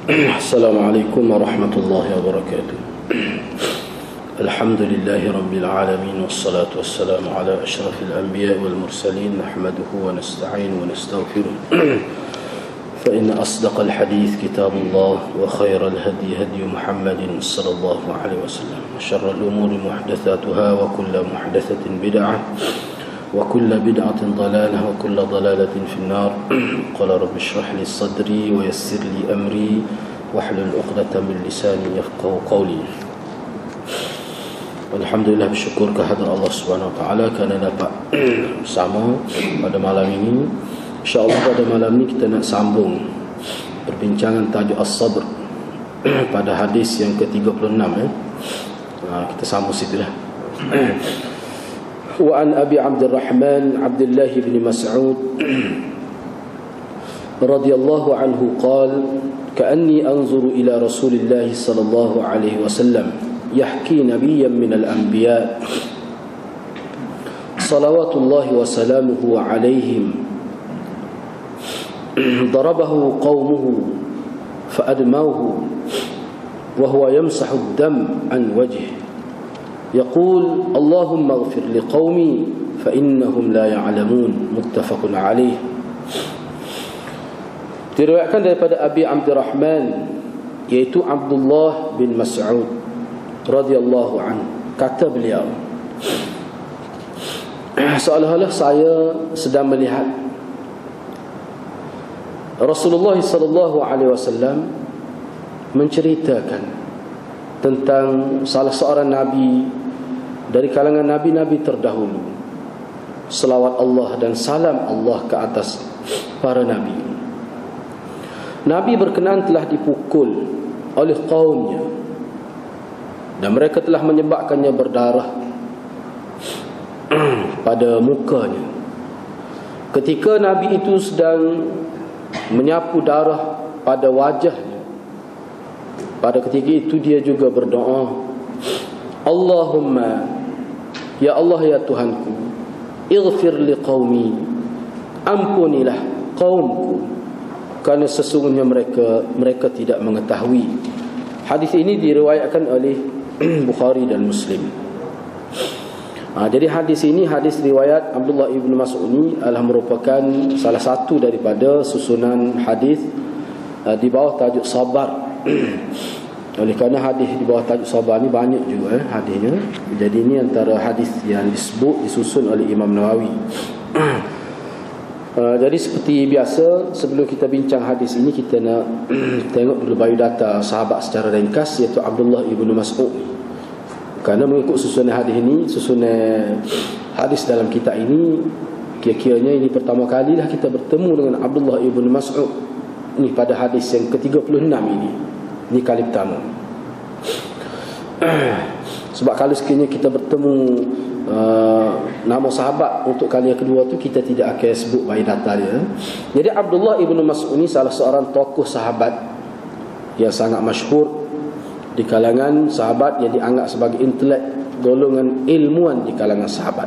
السلام عليكم ورحمة الله وبركاته. الحمد لله رب العالمين، والصلاة والسلام على أشرف الأنبياء والمرسلين، نحمده ونستعين ونستغفره فإن أصدق الحديث كتاب الله، وخير الهدي هدي محمد صلى الله عليه وسلم، وشر الأمور محدثاتها، وكل محدثة بدعة، وكل بدعة ضلالة، وكل ضلالة في النار. قال رب اشرح لي صدري ويسر لي أمري واحلل عقدة من لساني يفقهوا قولي. Alhamdulillah, bersyukur kehadirat Allah Subhanahu Wa Taala kerana dapat bersama pada malam ini. InsyaAllah pada malam ini kita nak sambung perbincangan tajuk As-Sabr pada hadis yang ke-36. Kita sambung situlah. وعن أبي عبد الرحمن عبد الله بن مسعود رضي الله عنه قال: كأني أنظر إلى رسول الله صلى الله عليه وسلم يحكي نبيا من الأنبياء صلوات الله وسلامه عليهم، ضربه قومه فأدموه وهو يمسح الدم عن وجهه يقول: اللهم اغفر لقومي فإنهم لا يعلمون. متفق عليه. Diriwayatkan daripada Abi Abdurrahman, yaitu Abdullah bin Mas'ud radhiyallahu anhu, kata beliau, seolah-olah saya sedang melihat Rasulullah sallallahu alaihi wasallam menceritakan tentang salah seorang nabi dari kalangan nabi-nabi terdahulu. Selawat Allah dan salam Allah ke atas para nabi. Nabi berkenaan telah dipukul oleh kaumnya dan mereka telah menyebabkannya berdarah pada mukanya. Ketika Nabi itu sedang menyapu darah pada wajahnya, pada ketika itu dia juga berdoa, Allahumma, ya Allah ya Tuhanku, ighfir li qaumi, ampunilah kaumku, kerana sesungguhnya mereka tidak mengetahui. Hadis ini diriwayatkan oleh Bukhari dan Muslim. Jadi hadis ini, hadis riwayat Abdullah ibn Mas'ud ini adalah merupakan salah satu daripada susunan hadis di bawah tajuk sabar. Oleh kerana hadis di bawah tajuk sabar ni banyak juga hadisnya. Jadi ini antara hadis yang disusun oleh Imam Nawawi. Jadi seperti biasa, sebelum kita bincang hadis ini, kita nak tengok dulu biodata sahabat secara ringkas, iaitu Abdullah ibn Mas'ud. Kerana mengikut susunan hadis ini, susunan hadis dalam kitab ini, kira-kiranya ini pertama kali dah kita bertemu dengan Abdullah ibn Mas'ud ni pada hadis yang ke-36 ini. Ini kali pertama. Sebab kalau sekiranya kita bertemu nama sahabat untuk kali yang kedua tu, kita tidak akan sebut biodata dia. Jadi Abdullah ibn Mas'ud ni salah seorang tokoh sahabat yang sangat masyhur di kalangan sahabat, yang dianggap sebagai intelek, golongan ilmuwan di kalangan sahabat.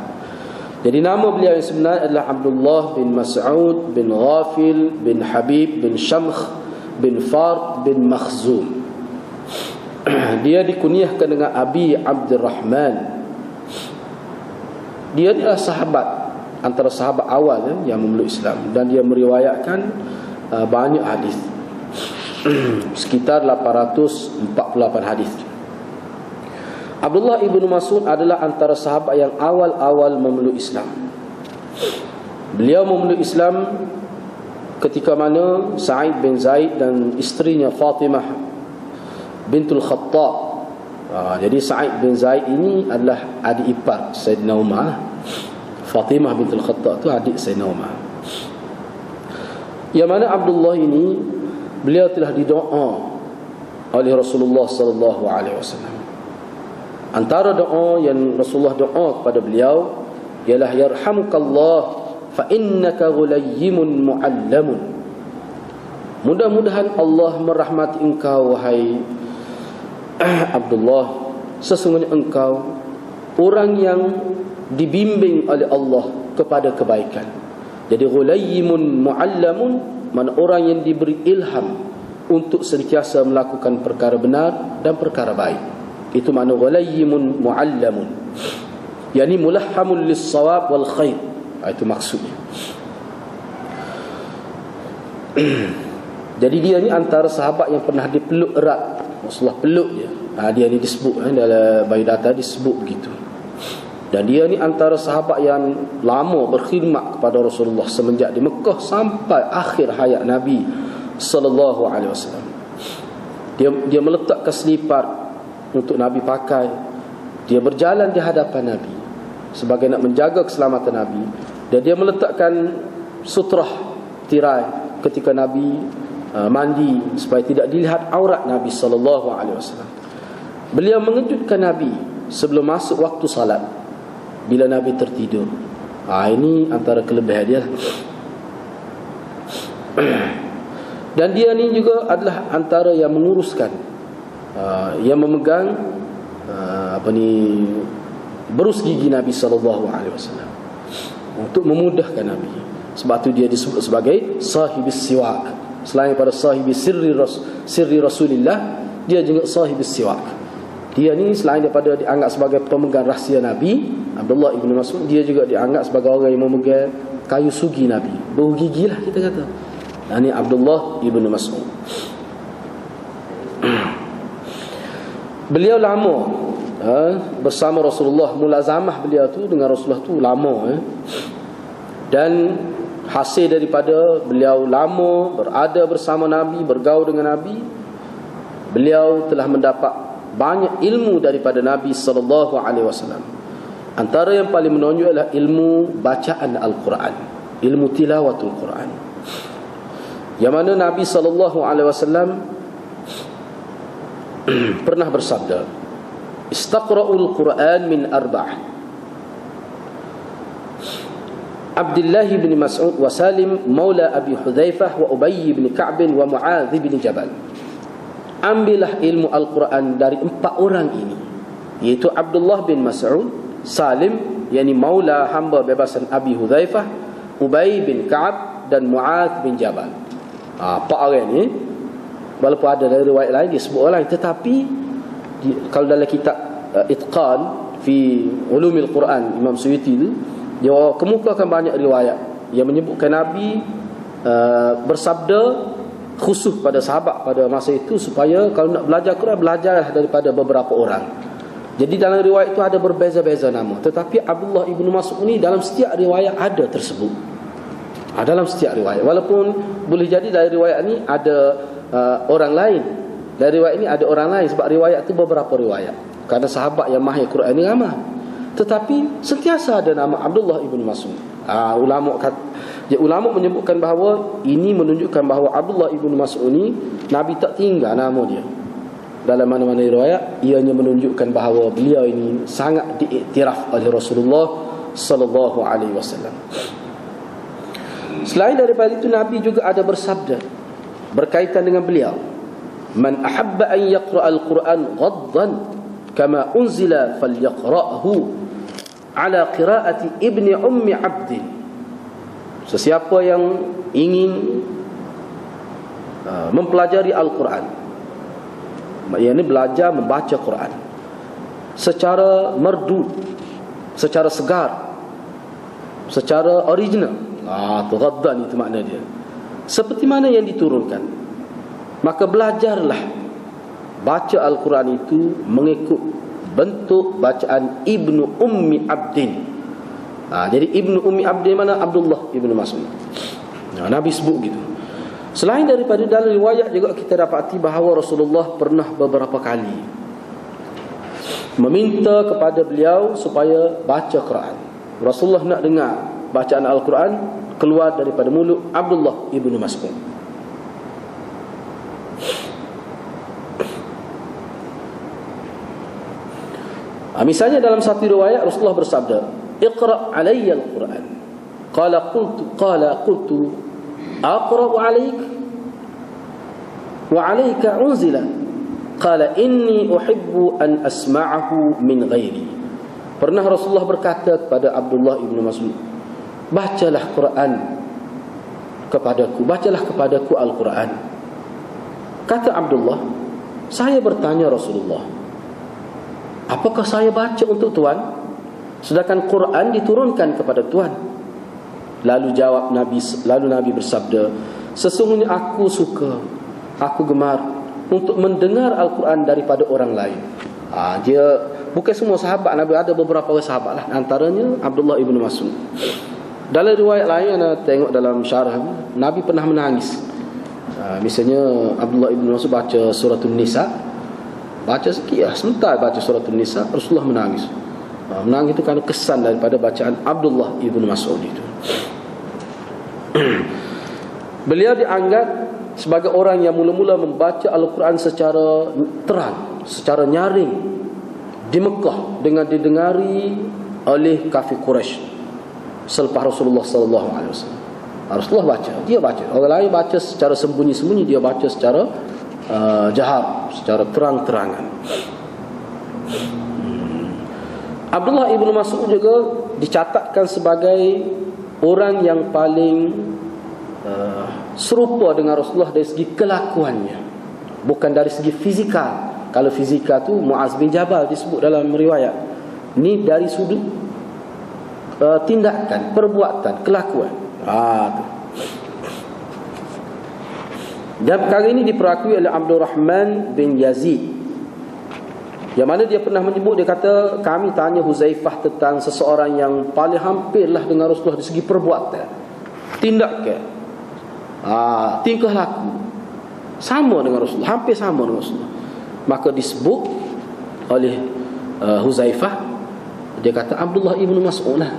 Jadi nama beliau yang sebenar adalah Abdullah bin Mas'ud bin Ghafil bin Habib bin Shamkh bin Fard bin Makhzum. Dia dikunyahkan dengan Abi Abdurrahman. Dia adalah sahabat, antara sahabat awal yang memeluk Islam, dan dia meriwayatkan banyak hadis. Sekitar 848 hadis. Abdullah ibn Mas'ud adalah antara sahabat yang awal-awal memeluk Islam. Beliau memeluk Islam ketika mana Sa'id bin Zaid dan isterinya Fatimah bintul Khattab. Jadi Sa'id bin Zaid ini adalah adik ipar Sayyidina Umar. Fatimah bintul Khattab itu adik Sayyidina Umar. Yang mana Abdullah ini, beliau telah didoa oleh Rasulullah sallallahu alaihi wasallam. Antara doa yang Rasulullah doa kepada beliau ialah yarhamukallah fa innaka ghulayyimun muallamun. Mudah-mudahan Allah merahmati engkau wahai Abdullah, sesungguhnya engkau orang yang dibimbing oleh Allah kepada kebaikan. Jadi ghulayyimun muallamun, mana orang yang diberi ilham untuk sentiasa melakukan perkara benar dan perkara baik. Itu makna ghalayyimun mu'allamun, yakni mulahhamun lis-shawab wal khair. Itu maksudnya. Jadi dia ni antara sahabat yang pernah dipeluk erat. Rasulullah peluk dia. Dia ni disebut dalam biodata disebut begitu. Dan dia ni antara sahabat yang lama berkhidmat kepada Rasulullah semenjak di Mekah sampai akhir hayat Nabi sallallahu alaihi wasallam. Dia meletakkan selipar untuk Nabi pakai. Dia berjalan di hadapan Nabi sebagai nak menjaga keselamatan Nabi, dan dia meletakkan sutrah tirai ketika Nabi mandi supaya tidak dilihat aurat Nabi sallallahu alaihi wasallam. Beliau mengejutkan Nabi sebelum masuk waktu salat bila Nabi tertidur. Ini antara kelebihan dia. Dan dia ni juga adalah antara yang menguruskan, yang memegang berus gigi Nabi sallallahu alaihi wasallam untuk memudahkan Nabi. Sebab tu dia disebut sebagai sahibis siwak. Selain pada sahibis sirri Rasulillah, dia juga sahibis siwak. Dia ni selain daripada dianggap sebagai pemegang rahsia Nabi, Abdullah ibn Mas'ud, dia juga dianggap sebagai orang yang memegang kayu sugi Nabi, bau gigi lah kita kata. Ini Abdullah ibn Mas'ud. Beliau lama bersama Rasulullah. Mulazamah beliau tu dengan Rasulullah tu lama. Dan hasil daripada beliau lama berada bersama Nabi, bergaul dengan Nabi, beliau telah mendapat banyak ilmu daripada Nabi sallallahu alaihi wasallam. Antara yang paling menonjol adalah ilmu bacaan Al-Quran, ilmu tilawatul Quran. Yang mana Nabi sallallahu alaihi wasallam pernah bersabda, "Istaqra'ul Quran min arba'ah." Abdullah bin Mas'ud wa Salim maula Abi Hudzaifah wa Ubay bin Ka'b wa Mu'adz bin Jabal. Ambillah ilmu Al-Quran dari 4 orang ini, iaitu Abdullah bin Mas'ud, Salim yakni maula hamba bebasan Abi Hudzaifah, Ubay bin Ka'ab dan Mu'adz bin Jabal. 4 orang ni, walaupun ada dari riwayat lain dia sebut orang lain, tetapi kalau dalam kitab Itqan fi Ulumil Quran Imam Suyuti tu, dia kemukakan banyak riwayat yang menyebutkan Nabi bersabda khusus pada sahabat pada masa itu supaya kalau nak belajar Quran, belajarlah daripada beberapa orang. Jadi dalam riwayat itu ada berbeza-beza nama, tetapi Abdullah ibn Mas'ud ni dalam setiap riwayat ada tersebut. Dalam setiap riwayat, walaupun boleh jadi dari riwayat ni ada orang lain, dari riwayat ini ada orang lain, sebab riwayat itu beberapa riwayat, kerana sahabat yang mahir Quran ni ramai, tetapi sentiasa ada nama Abdullah ibn Mas'ud. Ulama menyebutkan bahawa ini menunjukkan bahawa Abdullah ibn Mas'ud ni Nabi tak tinggal nama dia dalam mana-mana riwayat. Ianya menunjukkan bahawa beliau ini sangat diiktiraf oleh Rasulullah sallallahu alaihi wasallam. Selain daripada itu, Nabi juga ada bersabda berkaitan dengan beliau, "Man ahabba an yaqra al-Quran ghaddan kama unzila falyaqra'hu ala qira'ati ibni ummi abdin." Sesiapa yang ingin mempelajari Al-Quran, yakni belajar membaca Quran secara merdu, secara segar, secara original, ghaddan itu makna dia, seperti mana yang diturunkan, maka belajarlah baca Al-Quran itu mengikut bentuk bacaan Ibnu Ummi Abdin. Jadi Ibnu Ummi Abdin mana? Abdullah ibn Mas'ud. Nabi sebut gitu. Selain daripada dalam riwayat juga kita dapati bahawa Rasulullah pernah beberapa kali meminta kepada beliau supaya baca Quran. Rasulullah nak dengar bacaan Al-Quran keluar daripada mulut Abdullah ibn Mas'ud. Misalnya dalam satu riwayat Rasulullah bersabda, "Iqra' alayya al-Quran." Qala qultu aqra'u 'alayk wa 'alayka unzila. Qala inni uhibbu an asma'ahu min ghairi. Pernah Rasulullah berkata kepada Abdullah ibn Mas'ud, "Bacalah Quran kepadaku, bacalah kepadaku Al-Quran. Kata Abdullah, saya bertanya Rasulullah, apakah saya baca untuk Tuhan, sedangkan Quran diturunkan kepada Tuhan? Lalu Nabi bersabda, sesungguhnya aku gemar untuk mendengar Al-Quran daripada orang lain. Dia bukan semua sahabat Nabi, ada beberapa orang sahabat lah, antaranya Abdullah ibn Mas'ud. Dalam riwayat lain, anda tengok dalam syarah, Nabi pernah menangis. Misalnya Abdullah ibn Mas'ud baca suratul Nisa, baca sikit lah, sebentar baca suratul Nisa, Rasulullah menangis. Menangis itu kerana kesan daripada bacaan Abdullah ibn Mas'ud itu. Beliau dianggap sebagai orang yang mula-mula membaca Al-Quran secara terang, secara nyaring di Mekah dengan didengari oleh kafir Quraisy selepas Rasulullah SAW. Rasulullah baca, dia baca. Orang lain baca secara sembunyi-sembunyi, dia baca secara jahar, secara terang-terangan. Abdullah ibn Mas'ud juga dicatatkan sebagai orang yang paling serupa dengan Rasulullah dari segi kelakuannya, bukan dari segi fizikal. Kalau fizikal tu Muaz bin Jabal disebut dalam riwayat. Ni dari sudut tindakan, perbuatan, kelakuan. Tu. Dan perkara ini diperakui oleh Abdurrahman bin Yazid, yang mana dia pernah menyebut, dia kata, kami tanya Huzaifah tentang seseorang yang paling hampirlah dengan Rasulullah dari segi perbuatan, tindakan, tingkah laku sama dengan Rasulullah, hampir sama dengan Rasulullah. Maka disebut oleh Huzaifah, dia kata Abdullah ibn Mas'ud lah.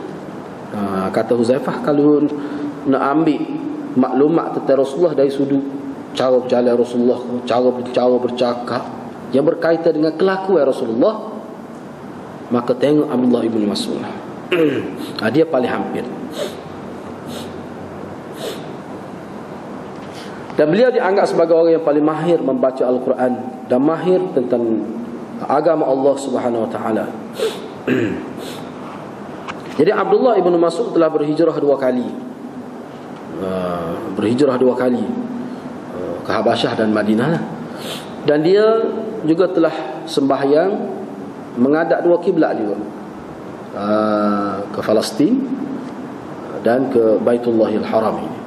Kata Huzaifah, kalau nak ambil maklumat tentang Rasulullah dari sudut cara berjalan Rasulullah, cara bercakap yang berkaitan dengan kelakuan Rasulullah, maka tengok Abdullah ibn Mas'ud lah. Dia paling hampir. Dan beliau dianggap sebagai orang yang paling mahir membaca Al-Quran dan mahir tentang agama Allah Subhanahu Wa Taala. Jadi Abdullah ibn Mas'ud telah berhijrah dua kali. Ke Habasyah dan Madinah lah. Dan dia juga telah sembahyang menghadap dua kiblat juga, ke Palestin dan ke Baitullahil Haram ini.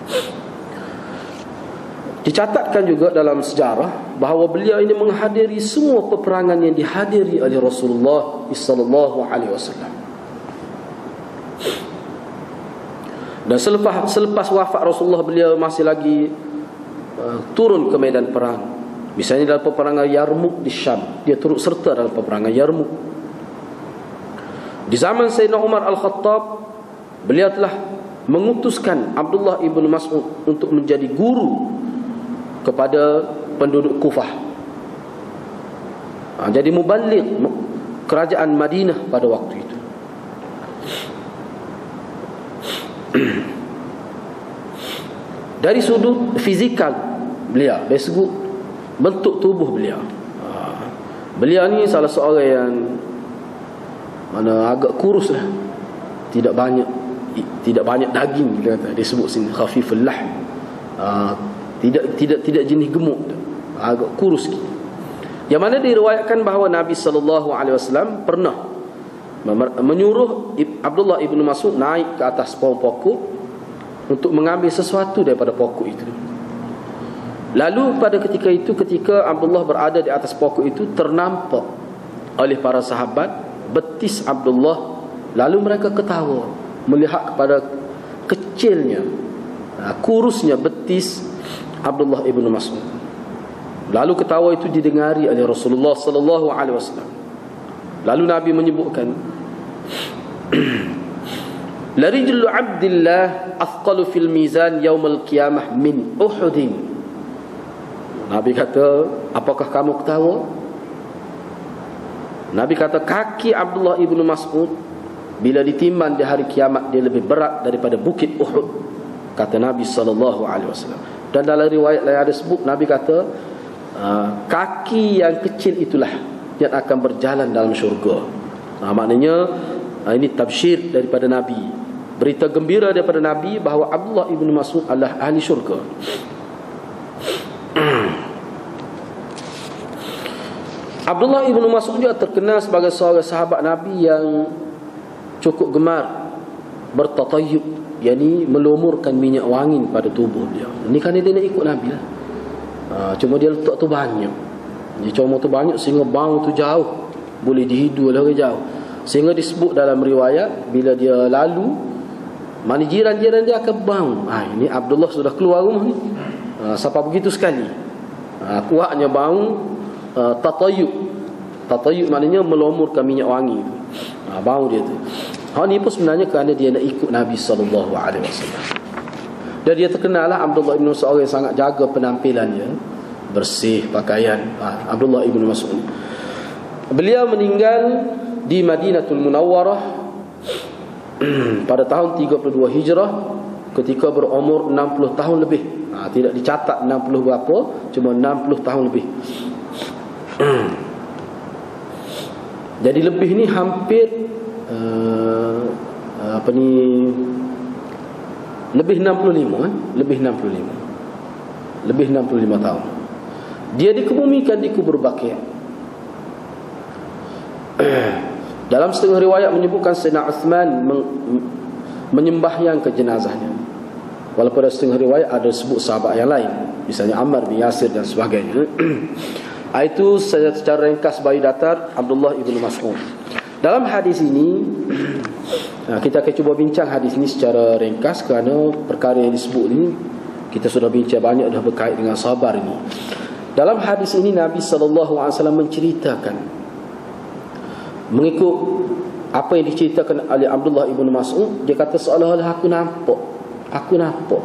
Dicatatkan juga dalam sejarah bahawa beliau ini menghadiri semua peperangan yang dihadiri oleh Rasulullah sallallahu alaihi wasallam. Dan selepas wafat Rasulullah, beliau masih lagi turun ke medan perang. Misalnya dalam peperangan Yarmuk di Syam, dia turut serta dalam peperangan Yarmuk. Di zaman Sayyidina Umar Al-Khattab, beliau telah mengutuskan Abdullah ibn Mas'ud untuk menjadi guru kepada penduduk Kufah. Jadi muballigh kerajaan Madinah pada waktu itu. Dari sudut fizikal beliau, dari sudut bentuk tubuh beliau, beliau ni salah seorang yang mana agak kurus lah, tidak banyak daging, dia kata, dia sebut sini khafiful lahm, tidak jenis gemuk, agak kurus sikit. Yang mana diriwayatkan bahawa Nabi SAW pernah menyuruh Abdullah ibn Mas'ud naik ke atas pohon pokok untuk mengambil sesuatu daripada pokok itu. Lalu pada ketika itu, ketika Abdullah berada di atas pokok itu, ternampak oleh para sahabat betis Abdullah. Lalu mereka ketawa melihat kepada kecilnya, kurusnya betis Abdullah ibn Mas'ud. Lalu ketawa itu didengari oleh Rasulullah sallallahu alaihi wasallam. Lalu Nabi menyebutkan, la rijlu abdillah athqalu fil mizan yaumal qiyamah min Uhudin. Nabi kata, apakah kamu ketawa? Nabi kata, kaki Abdullah ibn Mas'ud bila ditimbang di hari kiamat, dia lebih berat daripada bukit Uhud, kata Nabi sallallahu alaihi wasallam. Dan dalam riwayat lain ada sebut, Nabi kata, kaki yang kecil itulah yang akan berjalan dalam syurga. Maknanya ini tabsyir daripada Nabi, berita gembira daripada Nabi bahawa Abdullah ibn Mas'ud adalah ahli syurga. Abdullah ibn Mas'ud juga terkenal sebagai seorang sahabat Nabi yang cukup gemar bertatayyub, yakni melumurkan minyak wangi pada tubuh dia. Ini kan dia nak ikut Nabi lah. Cuma dia letak tu banyak. Dia cuma tu banyak sehingga bau tu jauh, boleh dihidu dari jauh. Sehingga disebut dalam riwayat bila dia lalu, mana jiran-jiran dia akan bau. Ini Abdullah sudah keluar rumah ni. Sampai begitu sekali. Kuatnya bau tatayyub. Tatayyub maknanya melumurkan minyak wangi tu. Bau dia tu. Ni pun sebenarnya kerana dia nak ikut Nabi SAW. Dan dia terkenal lah Abdullah ibn Mas'ud yang sangat jaga penampilannya, bersih pakaian. Abdullah ibn Mas'ud. Beliau meninggal di Madinatul Munawwarah pada tahun 32 Hijrah ketika berumur 60 tahun lebih. Tidak dicatat 60 berapa, cuma 60 tahun lebih. Jadi lebih ni hampir lebih 65, lebih 65 tahun. Dia dikebumikan di kubur Baqi'. Dalam setengah riwayat menyebutkan Sayyidina Uthman menyembahyang ke jenazahnya. Walaupun ada setengah riwayat ada sebut sahabat yang lain, misalnya Ammar bin Yasir dan sebagainya. Itu secara ringkas bagi datar Abdullah ibn Mas'ud. Dalam hadis ini kita akan cuba bincang hadis ini secara ringkas kerana perkara yang disebut ini kita sudah bincang banyak dah berkait dengan sabar ini. Dalam hadis ini Nabi SAW menceritakan mengikut apa yang diceritakan oleh Abdullah ibn Mas'ud. Dia kata seolah-olah aku nampak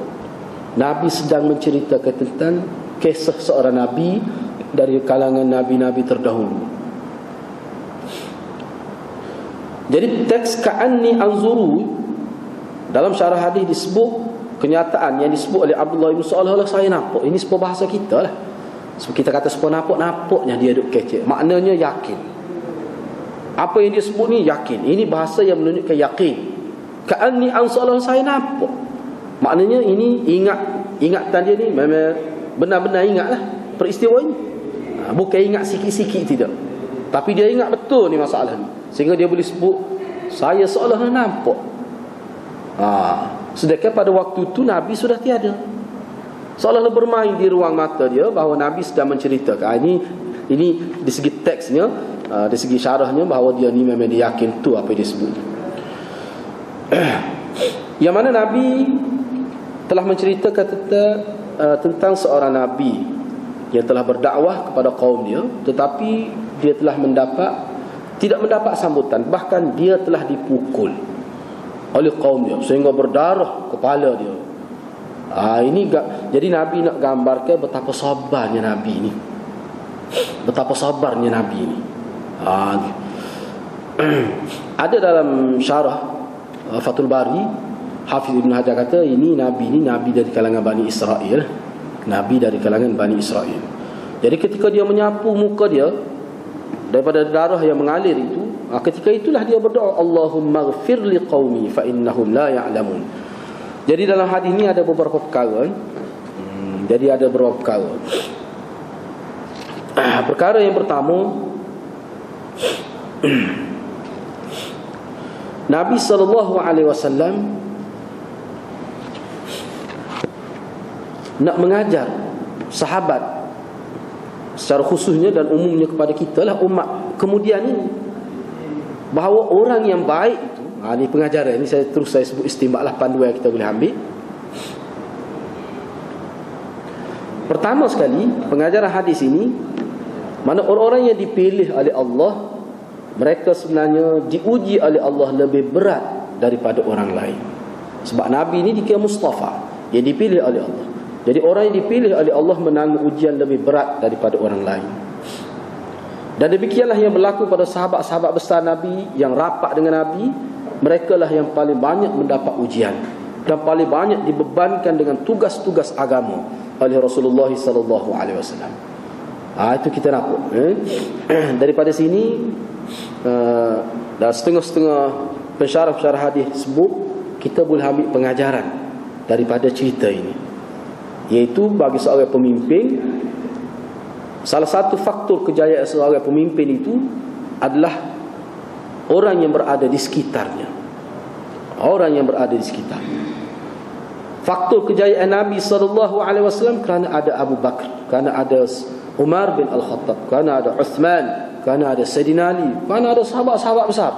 Nabi sedang menceritakan tentang kisah seorang Nabi dari kalangan Nabi-Nabi terdahulu. Jadi teks ka'anni anzuru dalam syarah hadis disebut kenyataan yang disebut oleh Abdullah ibn seolah-olah saya nampak. Ini sebuah bahasa kita lah. Sebab kita kata sebuah nampaknya dia duk kecek. Maknanya yakin. Apa yang dia sebut ni yakin. Ini bahasa yang menunjukkan yakin. Ka'anni anzuru saya nampak. Maknanya ini ingatan dia ni memang benar-benar ingatlah peristiwa ini. Bukan ingat sikit-sikit tidak. Tapi dia ingat betul ni masalah ni. Sehingga dia boleh sebut saya seolah-olah nampak. Sedangkan pada waktu itu Nabi sudah tiada. Seolah-olah bermain di ruang mata dia bahawa Nabi sedang menceritakan. Ini di segi teksnya, di segi syarahnya bahawa dia ni memang dia yakin tu apa yang dia sebut. Yang mana Nabi telah menceritakan tentang seorang Nabi yang telah berdakwah kepada kaum dia, tetapi dia telah tidak mendapat sambutan. Bahkan dia telah dipukul oleh kaum dia sehingga berdarah kepala dia. Jadi Nabi nak gambarkan betapa sabarnya Nabi ni. Betapa sabarnya Nabi ni. Ada dalam syarah Fathul Bari, Hafiz Ibn Hajar kata ini Nabi dari kalangan Bani Israel. Nabi dari kalangan Bani Israel. Jadi ketika dia menyapu muka dia daripada darah yang mengalir itu, ketika itulah dia berdoa, Allahumma ghfir li qaumi fa innahum la ya'lamun. Jadi dalam hadis ini ada beberapa perkara. Perkara yang pertama, Nabi SAW nak mengajar sahabat secara khususnya dan umumnya kepada kita lah umat kemudian ini, bahawa orang yang baik itu, ini pengajaran ini saya sebut istinbat lah, panduan yang kita boleh ambil. Pertama sekali pengajaran hadis ini, mana orang-orang yang dipilih oleh Allah, mereka sebenarnya diuji oleh Allah lebih berat daripada orang lain. Sebab Nabi ini dikira Mustafa, dia dipilih oleh Allah. Jadi orang yang dipilih oleh Allah menanggung ujian lebih berat daripada orang lain. Dan demikianlah yang berlaku pada sahabat-sahabat besar Nabi yang rapat dengan Nabi. Mereka lah yang paling banyak mendapat ujian dan paling banyak dibebankan dengan tugas-tugas agama oleh Rasulullah SAW. Itu kita nampak. Daripada sini dan setengah-setengah pensyarah-pensyarah hadis sebut, kita boleh ambil pengajaran daripada cerita ini, iaitu bagi seorang pemimpin Salah satu faktor kejayaan seorang pemimpin itu adalah orang yang berada di sekitarnya. Orang yang berada di sekitarnya. Faktor kejayaan Nabi SAW kerana ada Abu Bakar, kerana ada Umar bin Al-Khattab, kerana ada Uthman, kerana ada Sayyidina Ali, kerana ada sahabat-sahabat besar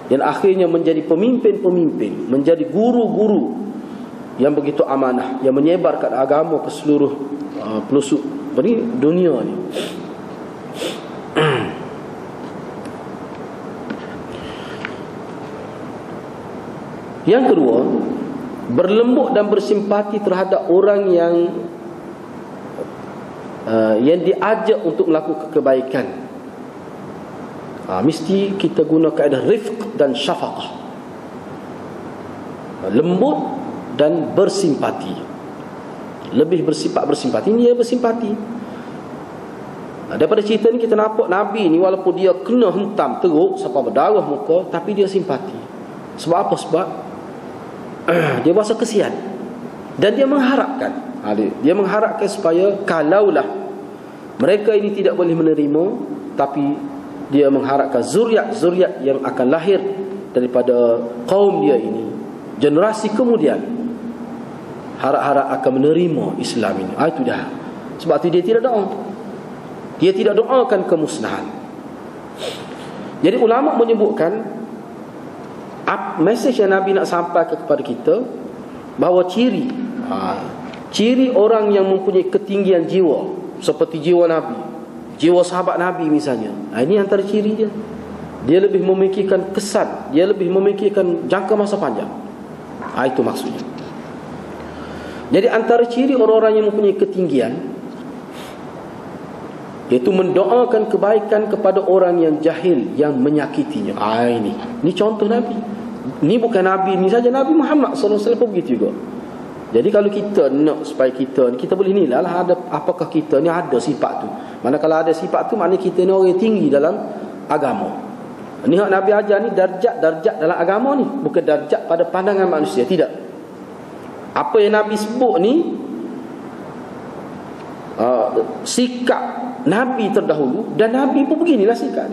yang akhirnya menjadi pemimpin-pemimpin, menjadi guru-guru yang begitu amanah, yang menyebarkan agama ke seluruh pelosok dunia ni. Yang kedua, berlembut dan bersimpati terhadap orang yang diajak untuk melakukan kebaikan. Mesti kita guna kaedah rifq dan syafaqah, lembut dan bersimpati. Lebih bersifat bersimpati, dia bersimpati. Daripada cerita ni kita nampak Nabi ni walaupun dia kena hentam teruk sampai berdarah muka, tapi dia simpati. Sebab apa? Sebab dia rasa kesian dan dia mengharapkan, dia mengharapkan supaya kalaulah mereka ini tidak boleh menerima, tapi dia mengharapkan zuriat yang akan lahir daripada kaum dia ini, generasi kemudian, harap-harap akan menerima Islam ini. Itu dah. Sebab itu dia tidak doa. Dia tidak doakan kemusnahan. Jadi ulama menyebutkan mesej yang Nabi nak sampaikan kepada kita, bahawa ciri orang yang mempunyai ketinggian jiwa seperti jiwa Nabi, jiwa sahabat Nabi misalnya, ini antara ciri dia. Dia lebih memikirkan kesan, dia lebih memikirkan jangka masa panjang. Itu maksudnya. Jadi antara ciri orang-orang yang mempunyai ketinggian, iaitu mendoakan kebaikan kepada orang yang jahil, yang menyakitinya. Ini contoh Nabi. Ini bukan Nabi ni saja, Nabi Muhammad SAW pun begitu juga. Jadi kalau kita nak supaya kita boleh nilai lah, apakah kita ni ada sifat tu. Mana kalau ada sifat tu, maknanya kita ni orang yang tinggi dalam agama. Ni hak Nabi ajar ni darjat dalam agama ni, bukan darjat pada pandangan manusia, tidak. Apa yang Nabi sebut ni sikap Nabi terdahulu, dan Nabi pun beginilah sikap.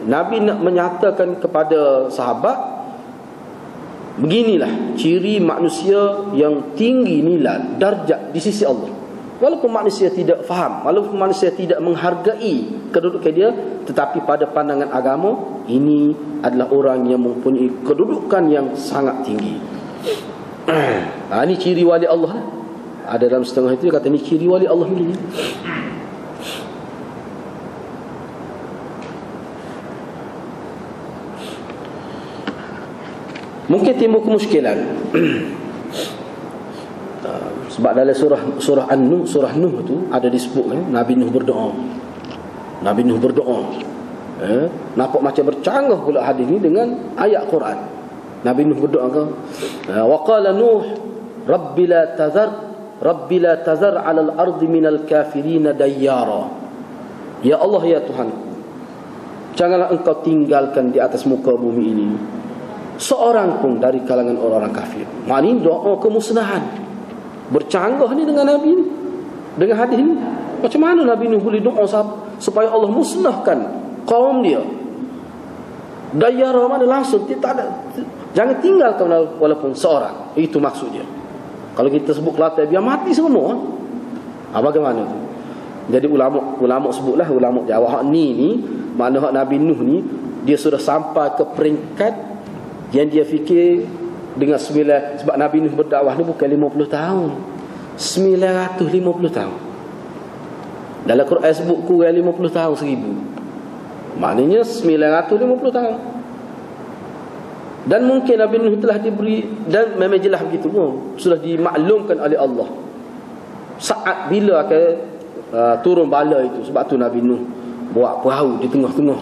Nabi nak menyatakan kepada sahabat, beginilah ciri manusia yang tinggi nilai darjat di sisi Allah. Walaupun manusia tidak faham, walaupun manusia tidak menghargai kedudukan dia, tetapi pada pandangan agama, ini adalah orang yang mempunyai kedudukan yang sangat tinggi. Ini ciri wali Allah. Ada dalam setengah itu dia kata ni ciri wali Allah ini. Mungkin timbul kemusykilan. Sebab dalam surah An-Nuh, surah Nuh tu ada disebut Nabi Nuh berdoa. Nabi Nuh berdoa. Nampak macam bercanggah pula hadis ni dengan ayat Quran. Nabi Nuh berdoa ke? Wa qala Nuh Rabbi la tazar 'ala al-ardi minal kafirin dayyara. Ya Allah, ya Tuhan, janganlah engkau tinggalkan di atas muka bumi ini seorang pun dari kalangan orang-orang kafir. Maknanya doa kemusnahan. Bercanggah ni dengan Nabi ni, dengan hadis ni. Macam mana Nabi Nuh boleh doa supaya Allah musnahkan kaum dia? Dayyara mana langsung, dia tak ada, jangan tinggalkan walaupun seorang. Itu maksudnya. Kalau kita sebut Kelantan, biar mati semua. Bagaimana tu? Jadi ulama sebutlah, ulama jawab ni makna hak Nabi Nuh ni, dia sudah sampai ke peringkat yang dia fikir dengan sebab Nabi Nuh berdakwah ni bukan 50 tahun, 950 tahun. Dalam Quran sebut kurang 50 tahun, 1000. Maknanya 950 tahun. Dan mungkin Nabi Nuh telah diberi, dan memang jelas begitu pun, sudah dimaklumkan oleh Allah saat bila akan turun bala itu. Sebab tu Nabi Nuh buat perahu di tengah-tengah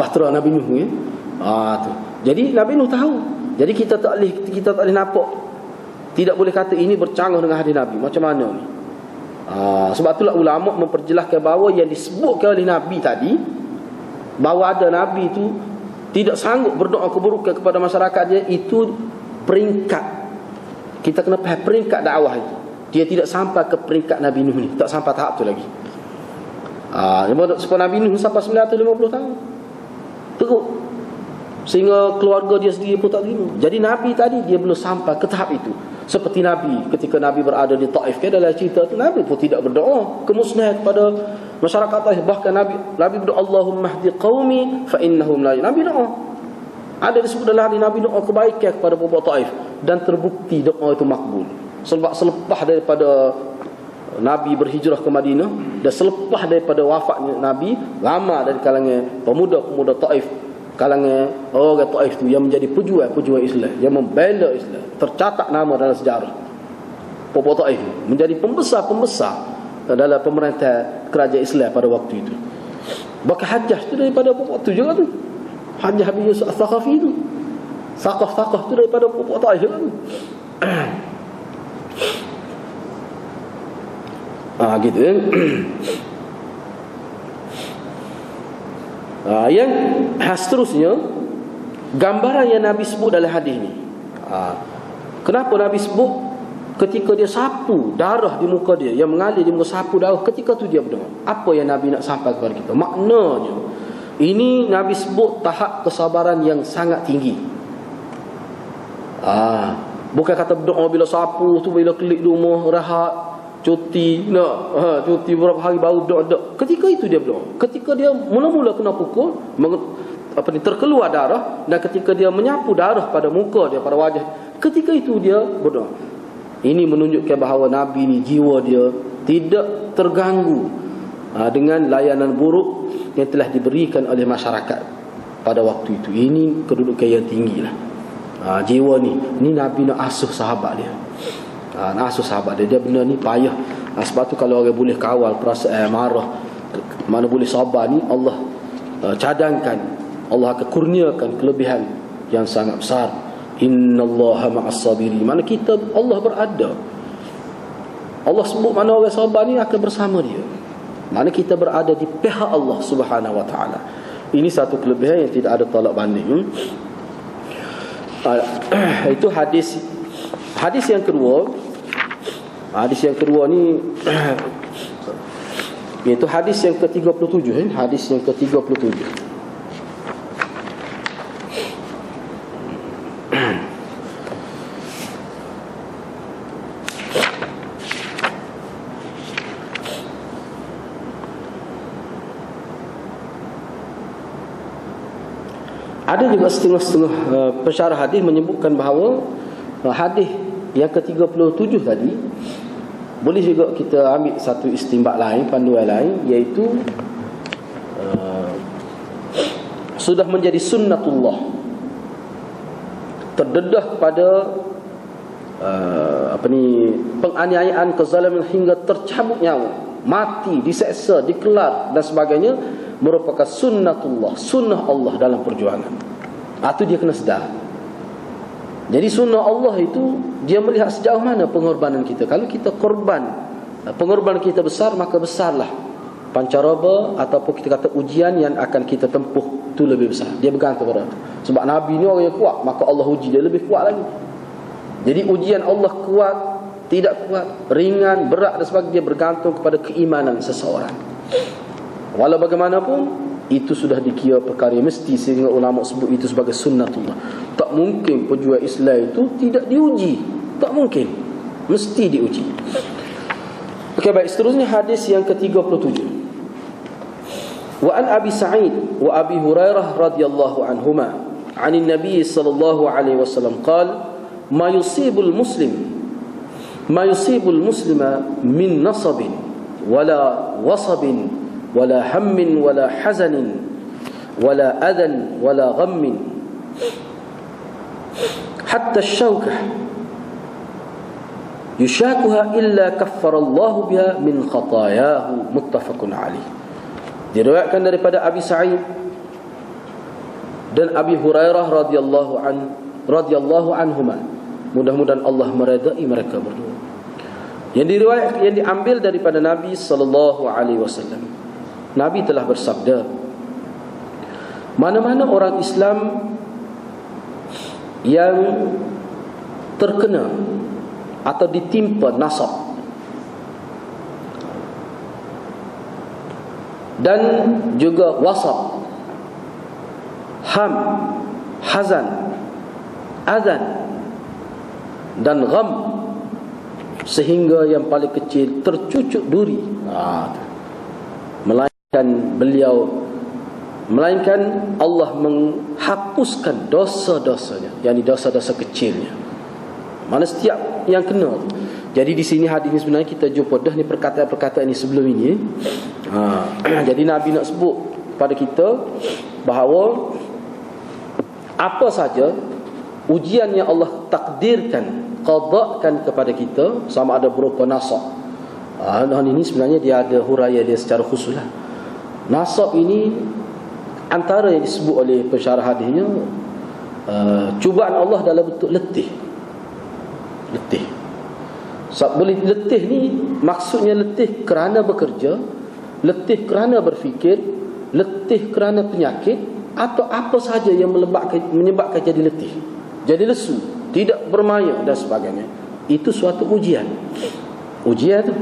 bahtera Nabi Nuh ni. Tu. Jadi Nabi Nuh tahu. Jadi kita tak boleh nampak, tidak boleh kata ini bercanggah dengan hadis Nabi. Macam mana ni? Sebab itulah ulama memperjelaskan bahawa yang disebutkan oleh Nabi tadi, bahawa ada Nabi itu tidak sanggup berdoa keburukan kepada masyarakat dia, itu peringkat. Kita kena faham peringkat dakwah itu. dia tidak sampai ke peringkat Nabi Nuh ni, tak sampai tahap tu lagi. Sebab Nabi Nuh sampai 950 tahun teruk, sehingga keluarga dia sendiri pun tak terima. Jadi Nabi tadi dia belum sampai ke tahap itu. Seperti Nabi, ketika Nabi berada di Taif, dalam cerita tu Nabi pun tidak berdoa kemusnahan kepada masyarakat Taif. Bahkan Nabi berdoa, Allahumma hdi qaumi fa innahum la. Nabi doa, ada disebut dalam hadis Nabi doa kebaikan kepada penduduk Taif, dan terbukti doa itu makbul. Sebab selepas daripada Nabi berhijrah ke Madinah, dan selepas daripada wafatnya Nabi, ramai dari kalangan pemuda-pemuda Taif, kalangan orang Taif tu yang menjadi pejuang Islam, yang membela Islam, tercatat nama dalam sejarah. Penduduk Taif menjadi pembesar-pembesar dalam pemerintah kerajaan Islam pada waktu itu. Bahkan Hajjaj tu daripada penduduk tu juga tu. Hajjaj bin Yusuf Al-Thaqafi tu, Thaqaf tu daripada penduduk Taif juga tu. Gitu kan. Yang seterusnya, gambaran yang Nabi sebut dalam hadis ni. Kenapa Nabi sebut ketika dia sapu darah di muka dia, yang mengalir di muka, sapu darah, ketika tu dia berdoa. Apa yang Nabi nak sampai kepada kita? Maknanya ini Nabi sebut tahap kesabaran yang sangat tinggi. Bukan kata berdoa bila sapu tu, bila klik rumah, rehat, cuti beberapa hari baru berdoa. Ketika itu dia berdoa. Ketika dia mula-mula kena pukul, terkeluar darah, dan ketika dia menyapu darah pada muka dia, pada wajah, ketika itu dia berdoa. Ini menunjukkan bahawa Nabi ni jiwa dia tidak terganggu dengan layanan buruk yang telah diberikan oleh masyarakat pada waktu itu. Ini kedudukan yang tinggi lah. Jiwa ni Nabi nak asuh sahabat dia. Asuh sahabat dia benda ni payah. Sebab tu kalau orang boleh kawal perasaan marah, mana boleh sabar ni, Allah cadangkan, Allah akan kurniakan kelebihan yang sangat besar. Innallaha ma'as sabirin. Mana kita, Allah berada, Allah sebut mana orang sabar ni akan bersama dia. Mana kita berada di pihak Allah Subhanahu wa taala. Ini satu kelebihan yang tidak ada tolak banding. Itu hadis yang kedua. Hadis yang kedua ni iaitu hadis yang ke-37. Hadis yang ke-37. Ada juga setengah-setengah pensyarah hadis menyebutkan bahawa hadis yang ke-37 tadi boleh juga kita ambil satu istinbat lain, panduan lain, iaitu sudah menjadi sunnatullah, terdedah pada penganiayaan, kezaliman hingga tercabut nyawa, mati, diseksa, dikelar dan sebagainya, merupakan sunnatullah, sunnah Allah dalam perjuangan. Itu dia kena sedar. Jadi sunnah Allah itu dia melihat sejauh mana pengorbanan kita. Kalau kita pengorbanan kita besar, maka besarlah pancaroba ataupun kita kata ujian yang akan kita tempuh itu lebih besar. Dia bergantung pada. Sebab Nabi ni orang yang kuat, maka Allah uji dia lebih kuat lagi. Jadi ujian Allah kuat, tidak kuat, ringan, berat dan sebagainya, dia bergantung kepada keimanan seseorang. Walau bagaimanapun itu sudah dikira perkara yang mesti, sehingga ulama sebut itu sebagai sunnatullah. Tak mungkin pejuang Islam itu tidak diuji. Tak mungkin, mesti diuji. Okey, baik, seterusnya hadis yang ke-37. Wa an Abi Sa'id wa Abi Hurairah radhiyallahu anhuma 'anil Nabi sallallahu alaihi wasallam qala ma yusibul muslima min nasabin wala wasabin ولا هم ولا حزن ولا أذى ولا غم حتى الشوكة يشاكها إلا كفر الله بها من خطاياه متفق عليه. Diriwayatkan daripada Abi Sa'id dan Abi Hurairah radhiyallahu anhuma, mudah-mudahan Allah meridai mereka berdua. Yang diambil daripada Nabi sallallahu alaihi wasallam. Nabi telah bersabda, mana-mana orang Islam yang terkena atau ditimpa nasab. dan juga wasab, ham, hazan, azan dan gham, sehingga yang paling kecil tercucuk duri. Melainkan Allah menghapuskan dosa-dosanya, yakni dosa-dosa kecilnya. Mana setiap yang kena. Jadi di sini hadis ni sebenarnya kita jumpa dah ni perkataan-perkataan ni sebelum ini. Jadi Nabi nak sebut pada kita bahawa apa saja ujian yang Allah takdirkan, qada'kan kepada kita, sama ada berupa nasab. Ini sebenarnya dia ada huraian dia secara khusus lah. Nasab ini antara yang disebut oleh pensyarah hadisnya, cubaan Allah dalam bentuk letih. Boleh letih ni maksudnya letih kerana bekerja, letih kerana berfikir, letih kerana penyakit, atau apa sahaja yang menyebabkan jadi letih, jadi lesu, tidak bermaya dan sebagainya. Itu suatu ujian tu.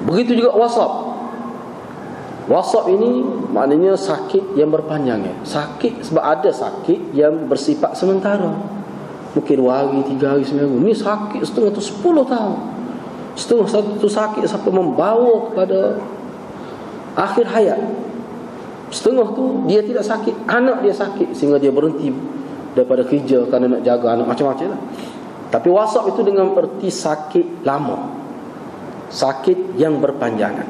Begitu juga wasab ini maknanya sakit yang berpanjangnya. Sakit sebab ada sakit yang bersifat sementara, mungkin 2 hari, 3 hari, seminggu. Ini sakit setengah tu 10 tahun. Setengah satu sakit sampai membawa kepada akhir hayat. Setengah tu dia tidak sakit, anak dia sakit sehingga dia berhenti daripada kerja kerana nak jaga anak, macam-macam lah. Tapi wasab itu dengan erti sakit lama, sakit yang berpanjangan.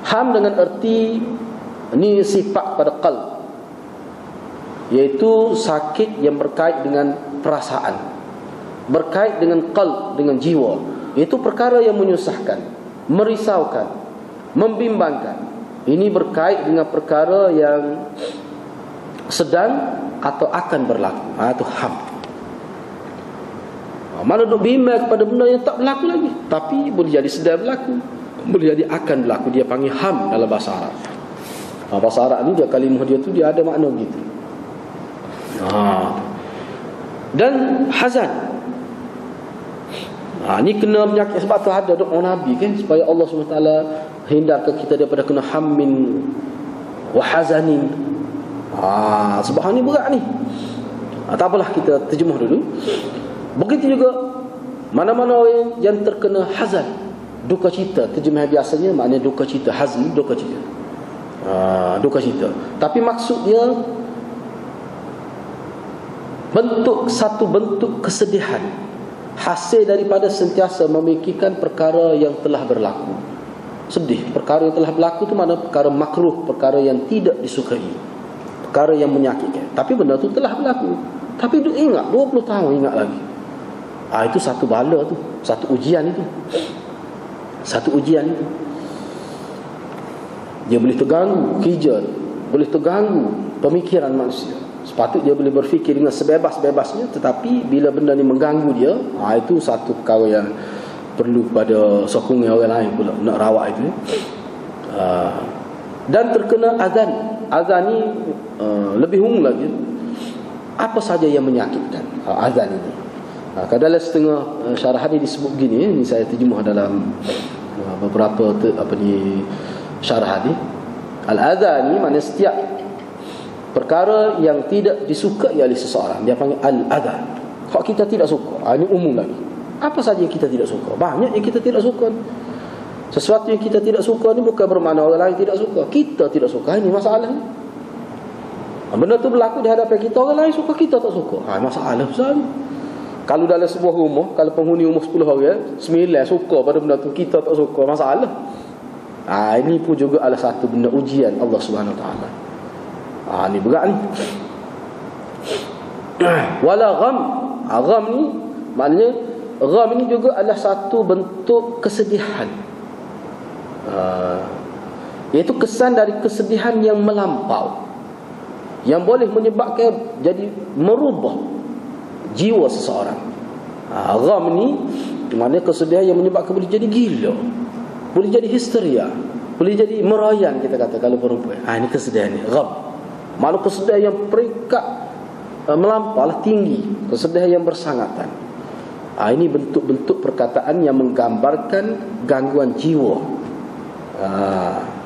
Ham dengan erti ini sifat pada qalb, iaitu sakit yang berkait dengan perasaan, berkait dengan qalb, dengan jiwa. Itu perkara yang menyusahkan, merisaukan, membimbangkan. Ini berkait dengan perkara yang sedang atau akan berlaku. Itu ham. Mana duk bimbang kepada benda yang tak berlaku lagi, tapi boleh jadi sedang berlaku, boleh jadi akan berlaku. Dia panggil ham dalam bahasa Arab. Bahasa Arab ni dia kalimah dia tu dia ada makna begitu. Dan hazan. Ni kena penyakit. Sebab tu ada doa Nabi kan, supaya Allah SWT hindarkan kita daripada kena hammin wa hazanin. Sebab ni berat ni. Tak apalah, kita terjemah dulu. Begitu juga mana-mana orang yang terkena hazan, duka cita. Terjemah biasanya maknanya duka cita. Hazan, duka cita. Duka cita. Tapi maksud dia satu bentuk kesedihan, hasil daripada sentiasa memikirkan perkara yang telah berlaku. Sedih, perkara yang telah berlaku tu mana perkara makruh, perkara yang tidak disukai, perkara yang menyakitkan. Tapi benda tu telah berlaku, tapi duk ingat 20 tahun ingat lagi. Itu satu bala tu, satu ujian itu. Dia boleh terganggu kerja, boleh terganggu pemikiran manusia. Sepatutnya dia boleh berfikir dengan sebebas-bebasnya, tetapi bila benda ni mengganggu dia, itu satu perkara yang perlu pada sokongan orang lain pula nak rawat itu. Dan terkena azan. Azan ni lebih umum lagi. Apa saja yang menyakitkan azan ini. Kadang-kadang setengah syarah hadis disebut begini, ini saya terjemah dalam beberapa syarah hadis. Al-azan ni maknanya setiap perkara yang tidak disukai oleh seseorang, dia panggil al-adhan. Kalau kita tidak suka, ini umum lagi. Apa saja yang kita tidak suka, banyak yang kita tidak suka. Sesuatu yang kita tidak suka ni bukan bermakna orang lain tidak suka. Kita tidak suka, ini masalah. Benda tu berlaku di hadapan kita, orang lain suka, kita tak suka. Masalah besar ni. Kalau dalam sebuah rumah, kalau penghuni rumah 10 orang, 9 suka pada benda tu, kita tak suka, masalah. Ini pun juga adalah satu benda ujian Allah Subhanahu Wa Taala. Ni berat ni. Wala gham. Gham ni maknanya, gham ni juga adalah satu bentuk kesedihan. Iaitu kesan dari kesedihan yang melampau, yang boleh menyebabkan jadi merubah jiwa seseorang. Gham ni maknanya kesedihan yang menyebabkan boleh jadi gila, boleh jadi histeria, boleh jadi merayan, kita kata kalau perempuan. Ini kesedihan ni, gham. Malu kesedihan yang peringkat melampau, tinggi, kesedihan yang bersangatan. Ini bentuk-bentuk perkataan yang menggambarkan gangguan jiwa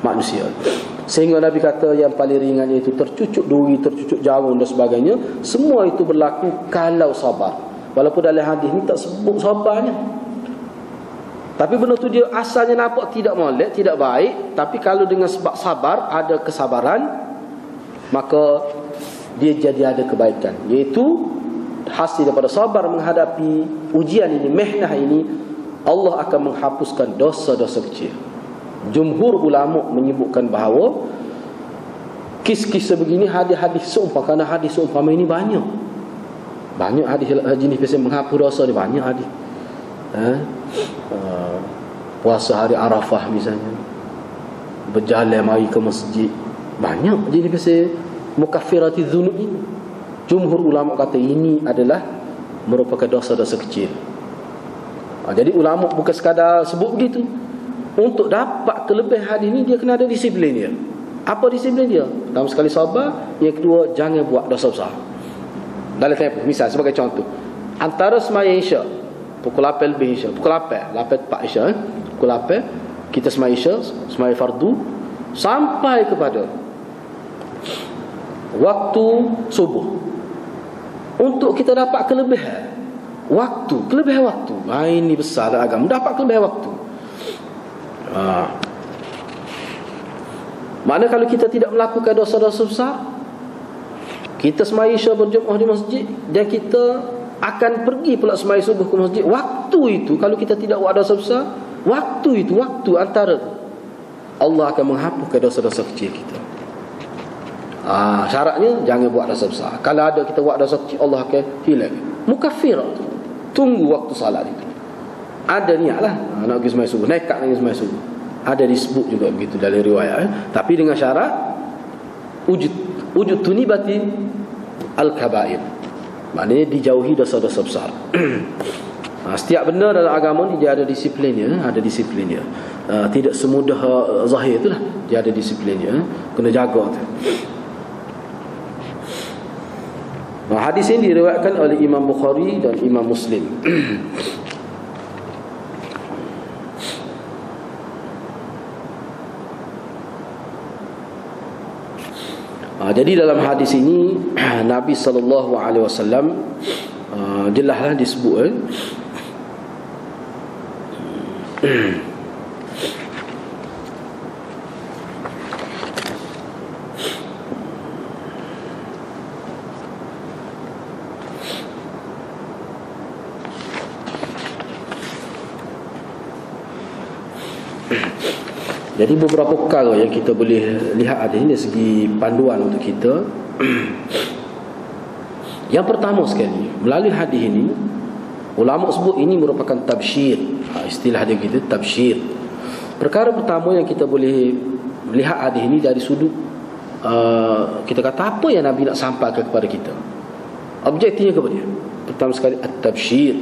manusia. Sehingga Nabi kata yang paling ringan itu tercucuk duri, tercucuk jarum dan sebagainya. Semua itu berlaku kalau sabar. Walaupun dalam hadis ni tak sebut sabarnya, tapi benda tu dia asalnya nampak tidak molek, tidak baik. Tapi kalau dengan sebab sabar, ada kesabaran, maka dia jadi ada kebaikan. Iaitu hasil daripada sabar menghadapi ujian ini, mihnah ini, Allah akan menghapuskan dosa-dosa kecil. Jumhur ulama menyebutkan bahawa kisah begini hadis-hadis seumpama, kerana hadis seumpama ini banyak hadis jenis biasa menghapus dosa ni, banyak hadis. Puasa hari Arafah misalnya, berjalan mari ke masjid, banyak jenis biasa mukaffirati dzunub ini. Jumhur ulama kata ini adalah merupakan dosa-dosa kecil. Jadi ulama bukan sekadar sebut begitu. Untuk dapat kelebihan hadis ni, dia kena ada disiplin dia. Apa disiplin dia? Pertama sekali sabar, yang kedua jangan buat dosa besar. Dalam tempoh, misal sebagai contoh, antara sembahyang Isyak pukul 8 lebih Isyak, pukul 8 Isyak, pukul 8 kita sembahyang Isyak, sembahyang fardu, sampai kepada waktu subuh. Untuk kita dapat kelebihan waktu. Ini besar agama, dapat kelebihan waktu. Mana kalau kita tidak melakukan dosa-dosa besar, kita sembahyang Isyak berjemaah di masjid, dan kita akan pergi pula sembahyang subuh ke masjid, waktu itu kalau kita tidak buat dosa besar, waktu antara Allah akan menghapuskan dosa-dosa kecil kita. Syaratnya jangan buat dosa besar. Kalau ada kita buat dosa kecil, Allah akan hilang. Mukaffirah tu, tunggu waktu salat itu. Ada niatlah nak pergi sembahyang subuh, nekat nak pergi sembahyang subuh, ada disebut juga begitu dalam riwayat, tapi dengan syarat wujud tunibati al-kabair, maknanya dijauhi dosa-dosa besar. Setiap benda dalam agama ni dia ada disiplinnya, tidak semudah zahir itulah, dia ada disiplinnya, kena jaga tu. Hadis ini diriwayatkan oleh Imam Bukhari dan Imam Muslim. Jadi dalam hadis ini Nabi SAW jelaslah disebut Jadi beberapa perkara yang kita boleh lihat ada ini dari segi panduan untuk kita. Yang pertama sekali, melalui hadis ini ulama sebut ini merupakan tabsyir. Istilah dia kita tabsyir. Perkara pertama yang kita boleh lihat hadis ini dari sudut kita kata apa yang Nabi nak sampaikan kepada kita. Objektifnya kepada dia. Pertama sekali at-tabsyir,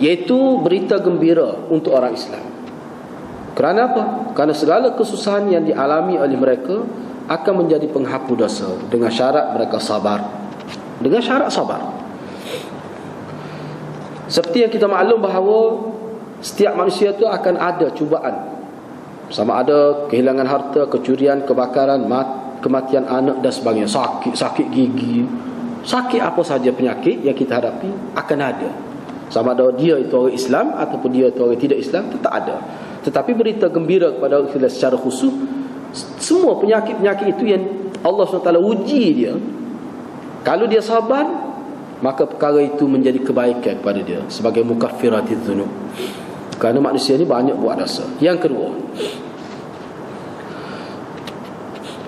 iaitu berita gembira untuk orang Islam. Kerana apa? Kerana segala kesusahan yang dialami oleh mereka akan menjadi penghapus dosa, dengan syarat mereka sabar. Dengan syarat sabar. Seperti yang kita maklum bahawa setiap manusia itu akan ada cubaan. Sama ada kehilangan harta, kecurian, kebakaran, kematian anak dan sebagainya, sakit gigi, sakit apa saja penyakit yang kita hadapi akan ada. Sama ada dia itu orang Islam ataupun dia itu orang tidak Islam, tetap ada. Tetapi berita gembira kepada orang Islam secara khusus, semua penyakit-penyakit itu yang Allah SWT uji dia, kalau dia sabar, maka perkara itu menjadi kebaikan kepada dia sebagai mukaffiratiz dzunub. Kerana manusia ni banyak buat dosa. Yang kedua,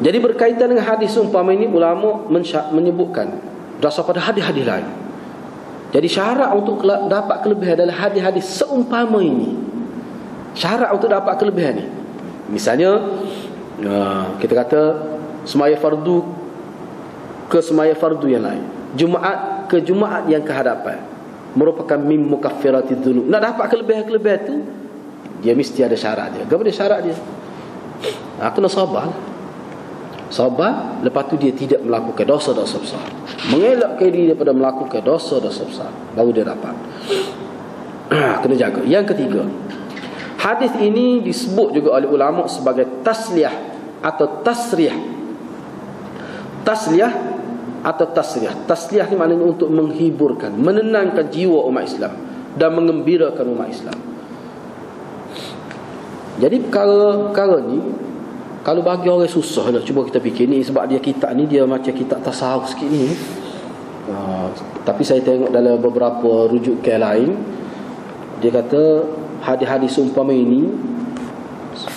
jadi berkaitan dengan hadis umpama ini, ulama menyebutkan dasar pada hadis-hadis lain. Jadi syarat untuk dapat kelebihan adalah hadis-hadis seumpama ini. Syarat untuk dapat kelebihan ni, misalnya kita kata sembahyang fardu ke sembahyang fardu yang lain, Jumaat ke Jumaat yang kehadapan, merupakan min mukaffiratiz dzunub. Nak dapat kelebihan-kelebihan tu, dia mesti ada syarat dia. Apa dia syarat dia? Kena sabar. Sabar, lepas tu dia tidak melakukan dosa-dosa besar. Mengelakkan diri daripada melakukan dosa-dosa besar, baru dia dapat. Kena jaga. Yang ketiga, hadis ini disebut juga oleh ulama sebagai tasliyah atau tasriyah. Tasliyah atau tasriyah. Tasliyah ni maknanya untuk menghiburkan, menenangkan jiwa umat Islam dan mengembirakan umat Islam. Jadi perkara ni, kalau bagi orang susah nak cuba kita fikir ni, sebab dia kitab ni dia macam kitab tasawuf sikit ni. Tapi saya tengok dalam beberapa rujukan lain, dia kata hadis-hadis umpama ini,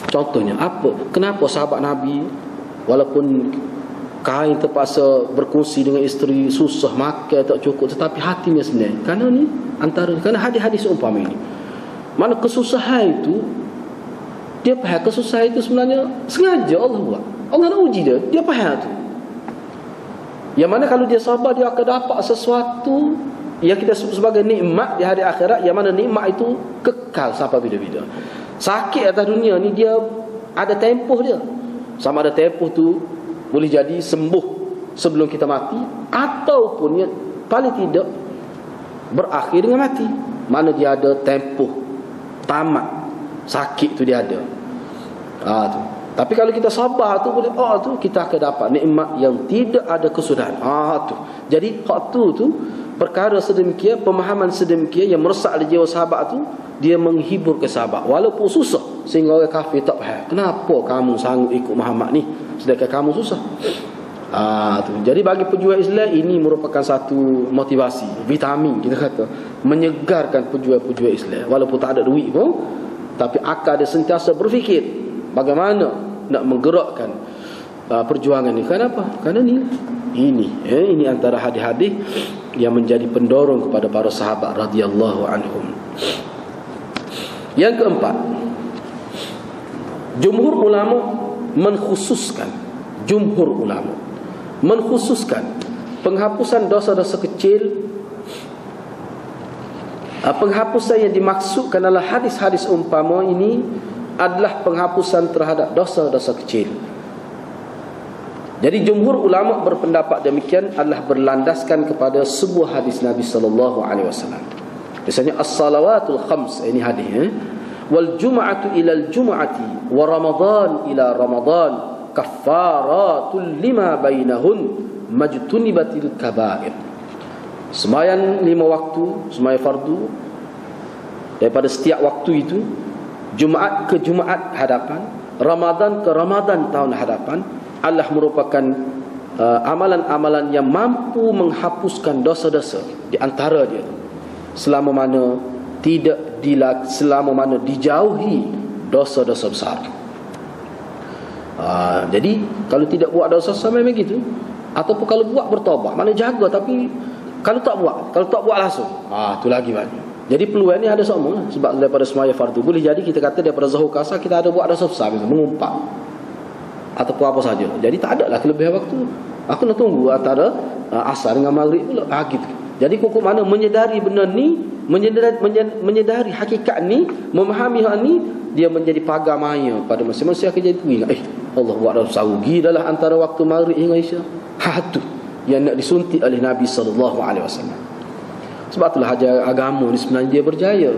contohnya apa? Kenapa sahabat Nabi walaupun kain terpaksa berkongsi dengan isteri, susah makan tak cukup, tetapi hatinya senang? Kerana hadis-hadis umpama ini. Mana kesusahan itu, dia faham kesusahan itu sebenarnya sengaja Allah buat. Allah nak uji dia, dia faham tu. Yang mana kalau dia sabar, dia akan dapat sesuatu yang kita sebut sebagai nikmat di hari akhirat, yang mana nikmat itu kekal sampai bila-bila. Sakit atas dunia ni dia ada tempoh dia. Sama ada tempoh tu boleh jadi sembuh sebelum kita mati, ataupun yang paling tidak berakhir dengan mati. Mana dia ada tempoh tamat sakit tu dia ada. Tu. Tapi kalau kita sabar tu boleh, tu kita akan dapat nikmat yang tidak ada kesudahan. Tu. Jadi hak tu perkara sedemikian, pemahaman sedemikian yang meresap di jiwa sahabat tu, dia menghibur ke sahabat walaupun susah, sehingga orang kafir tak faham. Kenapa kamu sanggup ikut Muhammad ni sedangkan kamu susah? Tu. Jadi bagi pejuang Islam ini merupakan satu motivasi, vitamin kita kata, menyegarkan pejuang-pejuang Islam walaupun tak ada duit pun. Tapi akal dia sentiasa berfikir bagaimana nak menggerakkan perjuangan ni. Kenapa? Kerana ini antara hadis-hadis yang menjadi pendorong kepada para sahabat radhiyallahu anhum. Yang keempat, jumhur ulama mengkhususkan penghapusan dosa-dosa kecil. Penghapusan yang dimaksudkan adalah hadis-hadis umpama ini adalah penghapusan terhadap dosa-dosa kecil. Jadi jumhur ulama berpendapat demikian adalah berlandaskan kepada sebuah hadis Nabi sallallahu alaihi wasallam. Misalnya as-salawatul khams, ini hadis, wal jum'atu ilal jum'ati wa ramadan ila ramadan kaffaratul lima bainahun majtunibatil kaba'ir. Sembahyang 5 waktu, sembahyang fardu, daripada setiap waktu itu, Jumaat ke Jumaat hadapan, Ramadan ke Ramadan tahun hadapan, adalah merupakan amalan-amalan yang mampu menghapuskan dosa-dosa di antara dia, selama mana dijauhi dosa-dosa besar. Jadi kalau tidak buat dosa besar memang gitu, ataupun kalau buat bertaubat, mana jaga, tapi kalau tak buat langsung, tu lagi banyak. Jadi peluang ni ada sama, sebab daripada semaya fardu boleh jadi kita kata daripada zuhur ke asar kita ada buat dosa besar, mengumpat ataupun apa saja. Jadi tak ada lah kelebihan waktu. Aku nak tunggu antara asar dengan maghrib pula, gitu. Jadi kuku mana menyedari benda ni, menyedari hakikat ni, memahami hal ni, dia menjadi pagar maya pada masing-masing akan jadi ingat, Allah buat dosa rugi adalah antara waktu maghrib hingga isya. Tu yang nak disuntik oleh Nabi sallallahu alaihi wasallam. Sebab itulah ajar agama ni sebenarnya dia berjaya,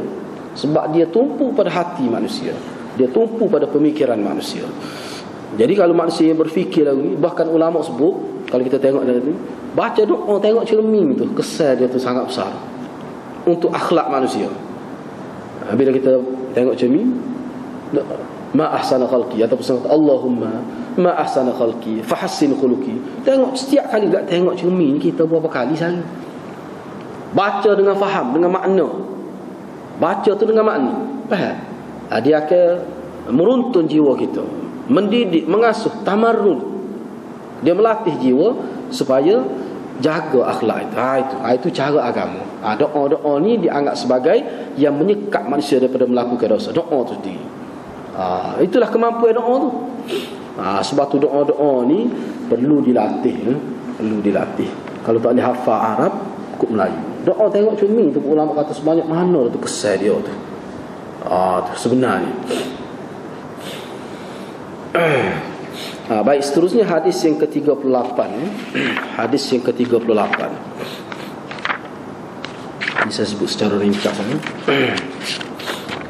sebab dia tumpu pada hati manusia, dia tumpu pada pemikiran manusia. Jadi kalau manusia berfikir lagi, bahkan ulama sebut, kalau kita tengok dalam tu, baca doa, tengok cermin tu, kesan dia tu sangat besar untuk akhlak manusia. Bila kita tengok cermin, ma ahsana khalqi, ataupun sangat Allahumma ma ahsana khalqi fahassin khuluqi. Tengok setiap kali tak tengok cermin kita berapa kali sehari. Baca dengan faham, dengan makna. Baca tu dengan makna, faham? Dia akan meruntun jiwa kita, mendidik, mengasuh, tamarrun. Dia melatih jiwa supaya jaga akhlak itu. Itu cara agama. Doa-doa ni dianggap sebagai yang menyekat manusia daripada melakukan dosa. Doa tu sendiri. Itulah kemampuan doa tu. Sebab tu doa-doa ni perlu dilatih, perlu dilatih. Kalau tak boleh hafal Arab, cukup Melayu. Doa tengok cermin tu, ulama kata sebanyak mana tu kesan dia tu. Tu sebenarnya. Baik, seterusnya hadis yang ke-38. Hadis yang ke-38. Ini saya sebut secara ringkas.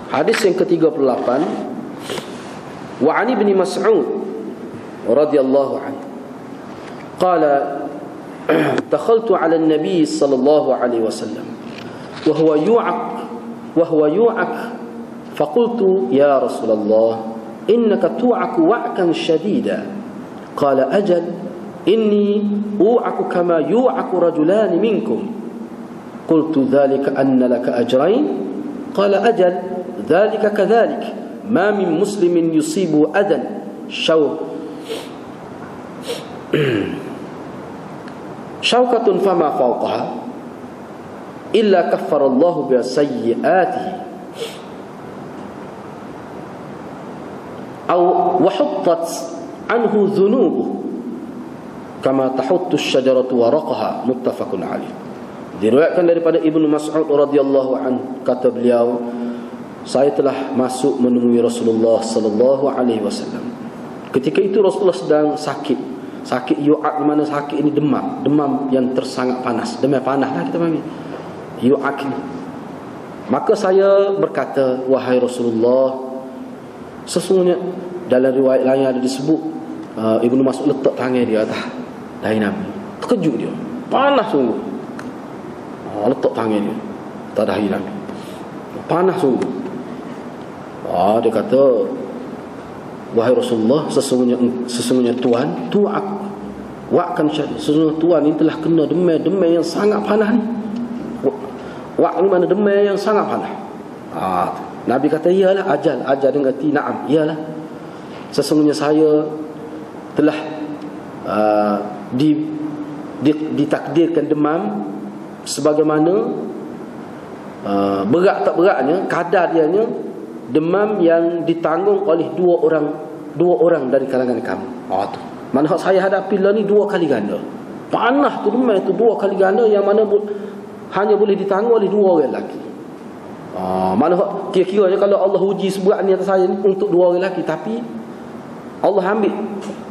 Hadis yang ke-38. Wa 'an Ibn Mas'ud radhiyallahu anhu qala dakhaltu 'ala an-nabi sallallahu alaihi wasallam wa huwa yu'ak faqultu ya Rasulullah innaka tu'aku wa'kan shadida qala ajal inni u'aku kama yu'aku rajulan minkum qultu dhalika anna laka ajrayn qala ajal dhalika kadhalik ma min muslimin yusibu adan syawkatun fama fawqaha illa kaffara Allah bi sayyi'atihi aw wahuttat anhu dhunubuhu kama tahuttu asy-syajaratu waraqaha, muttafaqun alaih. Diriwayatkan daripada Ibnu Mas'ud radhiyallahu anhu, kata beliau, saya telah masuk menemui Rasulullah sallallahu alaihi wasallam. Ketika itu Rasulullah sedang sakit. Sakit yu'ak, di mana sakit ini demam yang tersangat panas. Demam panas lah kita panggil yu'ak ini. Maka saya berkata, wahai Rasulullah, sesungguhnya dalam riwayat lain ada disebut Ibnu Mas'ud letak tangan di atas dahi Nabi. Terkejut dia, panas sungguh. Letak tangan dia atas dahi Nabi, panas sungguh. Dia kata, wahai Rasulullah, sesungguhnya Tuhan tu'ak wa'kan syadid, sesungguhnya Tuhan ini telah kena demam yang sangat panas ni. Wa' ni mana demam yang sangat panas. Nabi kata, iyalah, ajal dengan arti na'am, iyalah, sesungguhnya saya telah ditakdirkan demam sebagaimana berat tak beratnya, kadar dianya demam yang ditanggung oleh dua orang dari kalangan kamu. Tu mana saya hadapi lah ni dua kali ganda. Panas tu demam itu dua kali ganda, yang mana hanya boleh ditanggung oleh dua orang lelaki. Mana kira-kira kalau Allah uji seberat ni atas saya ni untuk dua orang lelaki, tapi Allah ambil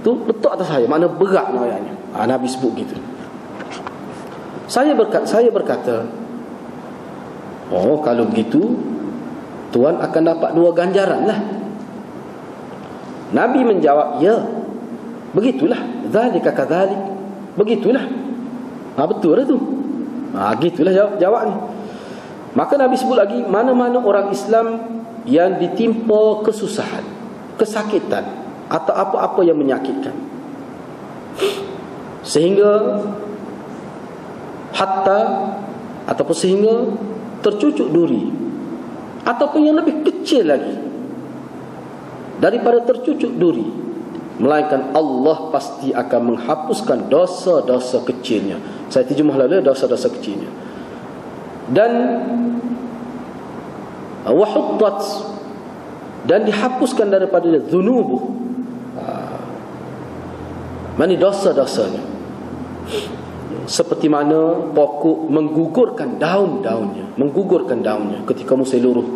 tu letak atas saya, mana berat ayatnya. Nabi sebut gitu. Saya berkata, kalau begitu Tuhan akan dapat dua ganjaran lah. Nabi menjawab, ya, begitulah. Zalika kadzalik, begitulah. Betul lah tu. Gitulah jawabnya. Maka Nabi sebut lagi, mana-mana orang Islam yang ditimpa kesusahan, kesakitan, atau apa-apa yang menyakitkan, sehingga sehingga tercucuk duri, ataupun yang lebih kecil lagi daripada tercucuk duri, melainkan Allah pasti akan menghapuskan dosa-dosa kecilnya. Saya terjemah lalu, dosa-dosa kecilnya. Dan wahuttat, dan dihapuskan daripada dhunubuh, mana dosa-dosanya, seperti mana pokok menggugurkan daunnya ketika musim luruh.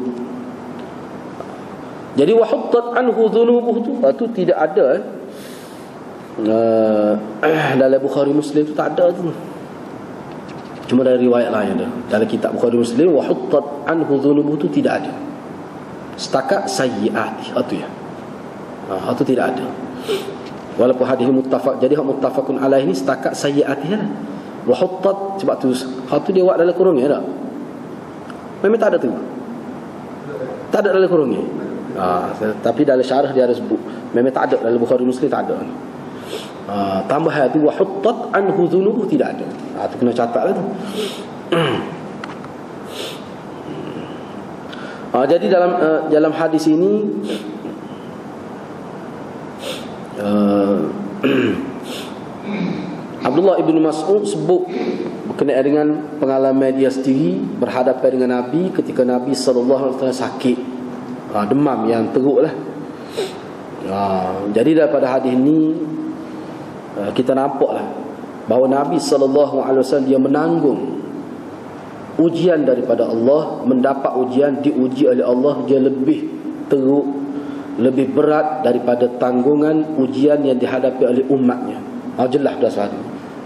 Jadi wahuttat anhu dhunubuh tu tidak ada dalam Bukhari Muslim tu, tak ada tu. Cuma dari riwayat lain ada. Dalam kitab Bukhari Muslim, wahuttat anhu dhunubuh tu tidak ada. Setakat sayyi'ati, itu ya. Itu tidak ada. Walaupun hadis muttafaq, jadi hak muttafaqun alaih ni setakat sayyi'ati lah. Wahuttat, sebab tu hak tu dia buat dalam kurungnya tak? Memang tak ada tu. Tak ada dalam kurungnya. Tapi dalam syarah dia ada sebut. Memang tak ada dalam Bukhari Muslim, tak ada. Tambahan tu wahuttat anhu dhunubuh tidak ada. Tu kena catatlah tu. Jadi dalam hadis ini Abdullah ibn Mas'ud sebut berkenaan dengan pengalaman dia sendiri berhadapan dengan Nabi ketika Nabi SAW sakit, demam yang teruk lah. Jadi daripada hadis ini kita nampaklah bahawa Nabi SAW dia menanggung ujian daripada Allah, mendapat ujian, diuji oleh Allah, dia lebih teruk, lebih berat daripada tanggungan ujian yang dihadapi oleh umatnya. Jelas dah sahaja.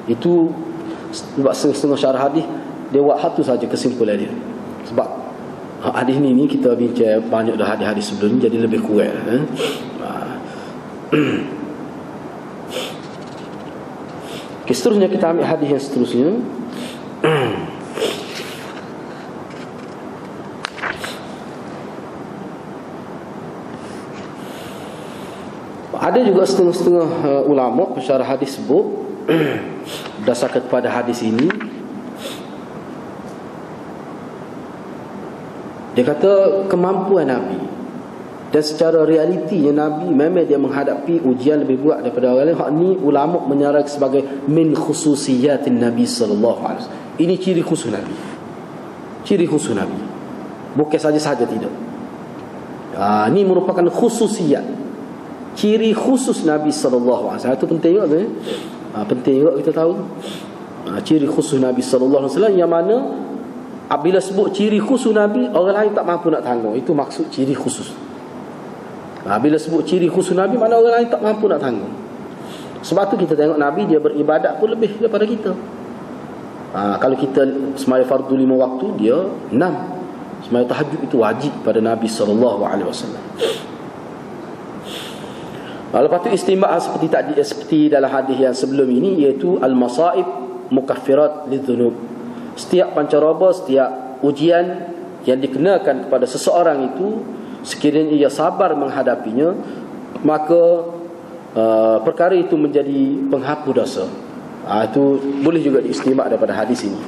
Itu sebab setengah syarah hadis dia buat satu saja kesimpulan dia. Sebab hadis ni kita bincang banyak dah hadis-hadis sebelum ni, jadi lebih kurang. Okay, seterusnya kita ambil hadis yang seterusnya. Ada juga setengah-setengah ulama pensyarah hadis sebut berdasarkan kepada hadis ini, dia kata kemampuan Nabi dan secara realitinya Nabi memang dia menghadapi ujian lebih berat daripada orang lain. Hak ni ulama menyarankan sebagai min khususiyatin Nabi sallallahu alaihi wasallam. Ini ciri khusus Nabi. Ciri khusus Nabi. Bukan saja-saja tidak. Ini merupakan khususiyat, ciri khusus Nabi sallallahu alaihi wasallam. Itu penting juga tu. Penting juga kita tahu. Ciri khusus Nabi sallallahu alaihi wasallam yang mana apabila sebut ciri khusus Nabi, orang lain tak mampu nak tanggung. Itu maksud ciri khusus. Bila sebut ciri khusus Nabi, mana orang lain tak mampu nak tanggung. Sebab tu kita tengok Nabi dia beribadat pun lebih daripada kita. Kalau kita sembahyang fardu 5 waktu, dia 6. Sembahyang tahajud itu wajib pada Nabi SAW. Lepas tu istimba' seperti dalam hadis yang sebelum ini, iaitu al-masaib mukaffirat lidhunub. Setiap pancaroba, setiap ujian yang dikenakan kepada seseorang itu, sekiranya ia sabar menghadapinya, maka perkara itu menjadi penghapus dosa. Itu boleh juga diistimba' daripada hadis ini.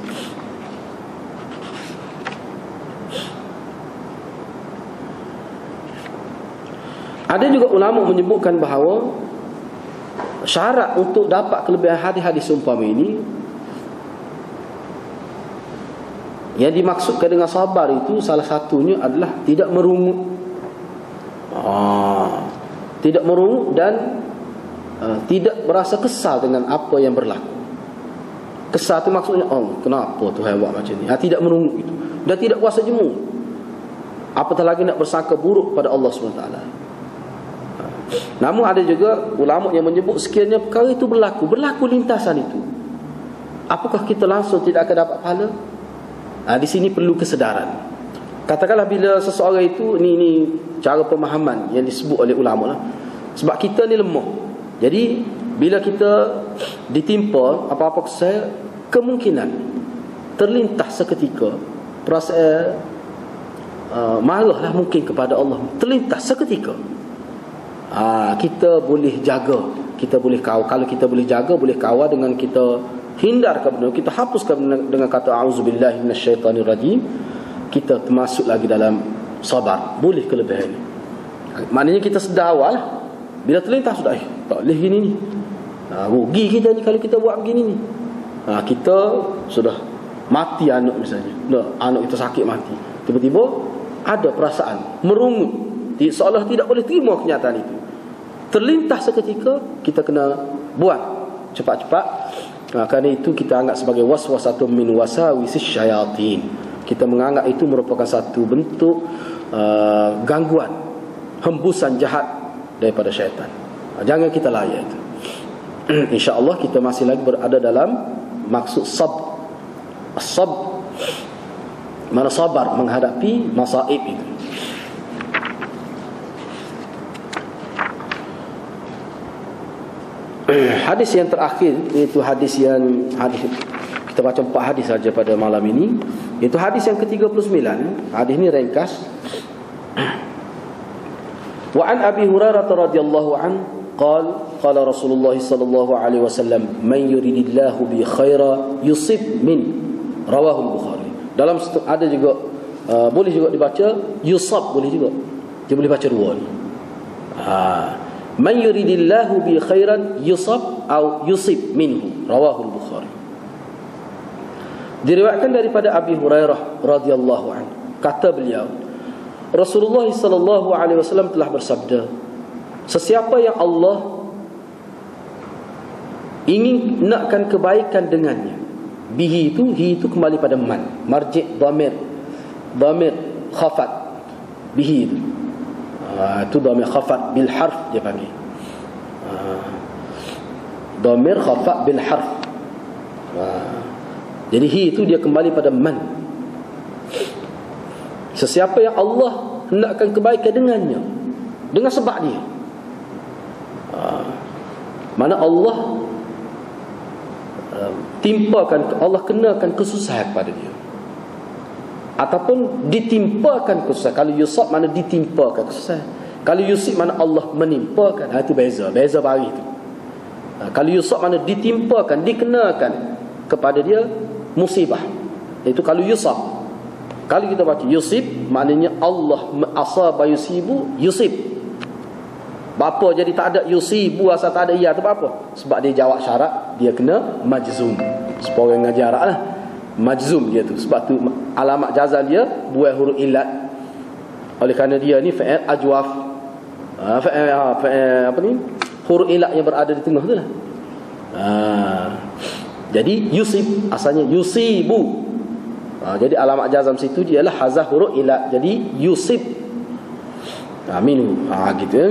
Ada juga ulama menyebutkan bahawa syarat untuk dapat kelebihan hadis-hadis seumpama ini, yang dimaksudkan dengan sabar itu salah satunya adalah tidak merungut. Tidak merungut dan tidak merasa kesal dengan apa yang berlaku. Kesal itu maksudnya, kenapa Tuhan buat macam ni? Tidak merungut itu. Dan tidak puasa jemu. Apatah lagi nak bersangka buruk pada Allah SWT. Namun ada juga ulama yang menyebut sekiranya perkara itu berlaku lintasan itu, apakah kita langsung tidak akan dapat pahala? Di sini perlu kesedaran. Katakanlah bila seseorang itu, ni cara pemahaman yang disebut oleh ulama lah. Sebab kita ni lemah. Jadi bila kita ditimpa apa-apa kesal, kemungkinan terlintas seketika perasaan marahlah mungkin kepada Allah, terlintas seketika. Kita boleh jaga, kita boleh kawal. Kalau kita boleh jaga, boleh kawal dengan kita hindarkan benda, kita hapuskan dengan kata a'udzubillahi minasyaitanirrajim, kita termasuk lagi dalam sabar. Boleh kelebihan. Maknanya kita sedar awal, bila terlintas sudah tak boleh gini ni. Rugi kita ni kalau kita buat begini ni. Kita sudah mati anak misalnya. Anak kita sakit mati. Tiba-tiba ada perasaan merungut, seolah tidak boleh terima kenyataan itu. Terlintas seketika, kita kena buat cepat-cepat. Kerana itu kita anggap sebagai waswasatun min wasawisis syayatin. Kita menganggap itu merupakan satu bentuk gangguan, hembusan jahat daripada syaitan. Jangan kita layan itu. InsyaAllah kita masih lagi berada dalam maksud sabr. Sabr, mana sabar menghadapi masaib itu. Hadis yang terakhir, iaitu hadis kita baca 4 hadis saja pada malam ini, iaitu hadis yang ke-39. Hadis ini ringkas. Wa an Abi Hurairah radhiyallahu an qala Rasulullah sallallahu alaihi wasallam, man yuridillahu bi khaira yusib min, rawahu Bukhari. Dalam ada juga boleh juga dibaca yusab, boleh juga. Dia boleh baca dua ni. Man yuridillahu bi khairan yusab atau yusib minhu, rawahu Bukhari. Diriwayatkan daripada Abi Hurairah radhiyallahu anhu, kata beliau, Rasulullah sallallahu alaihi wasallam telah bersabda, sesiapa yang Allah ingin nakkan kebaikan dengannya, bihi itu kembali pada man, marji' dhamir khafat, bihi itu Itu dhamir khafat bil harf dia panggil. Dhamir khafat bil harf. Jadi hi itu dia kembali pada man. Sesiapa yang Allah hendakkan kebaikan dengannya, dengan sebab dia. Mana Allah timpakan, Allah kenakan kesusahan kepada dia, ataupun ditimpakan kesusahan. Kalau yusab mana ditimpakan kesusahan, kalau yusib mana Allah menimpakan. Itu beza bagi itu. Kalau yusab mana ditimpakan, dikenakan kepada dia musibah. Itu kalau yusab. Kalau kita baca yusib, maknanya Allah asaba yusibu, yusib. Bapa jadi tak ada yusibu, asal tak ada ia tu apa? Sebab dia jawab syarat, dia kena majzum. Supaya orang ngaji Arab lah, majzum dia tu. Sebab tu alamat jazal dia buat huruf ilat. Oleh kerana dia ni fa'il ajwaf. Fa'il apa ni? Huruf ilat yang berada di tengah tu lah. Jadi yusib asalnya yusibu. Jadi alamat jazam situ dia lah hazah huruf ilat. Jadi yusib. Minhu. Gitu ya.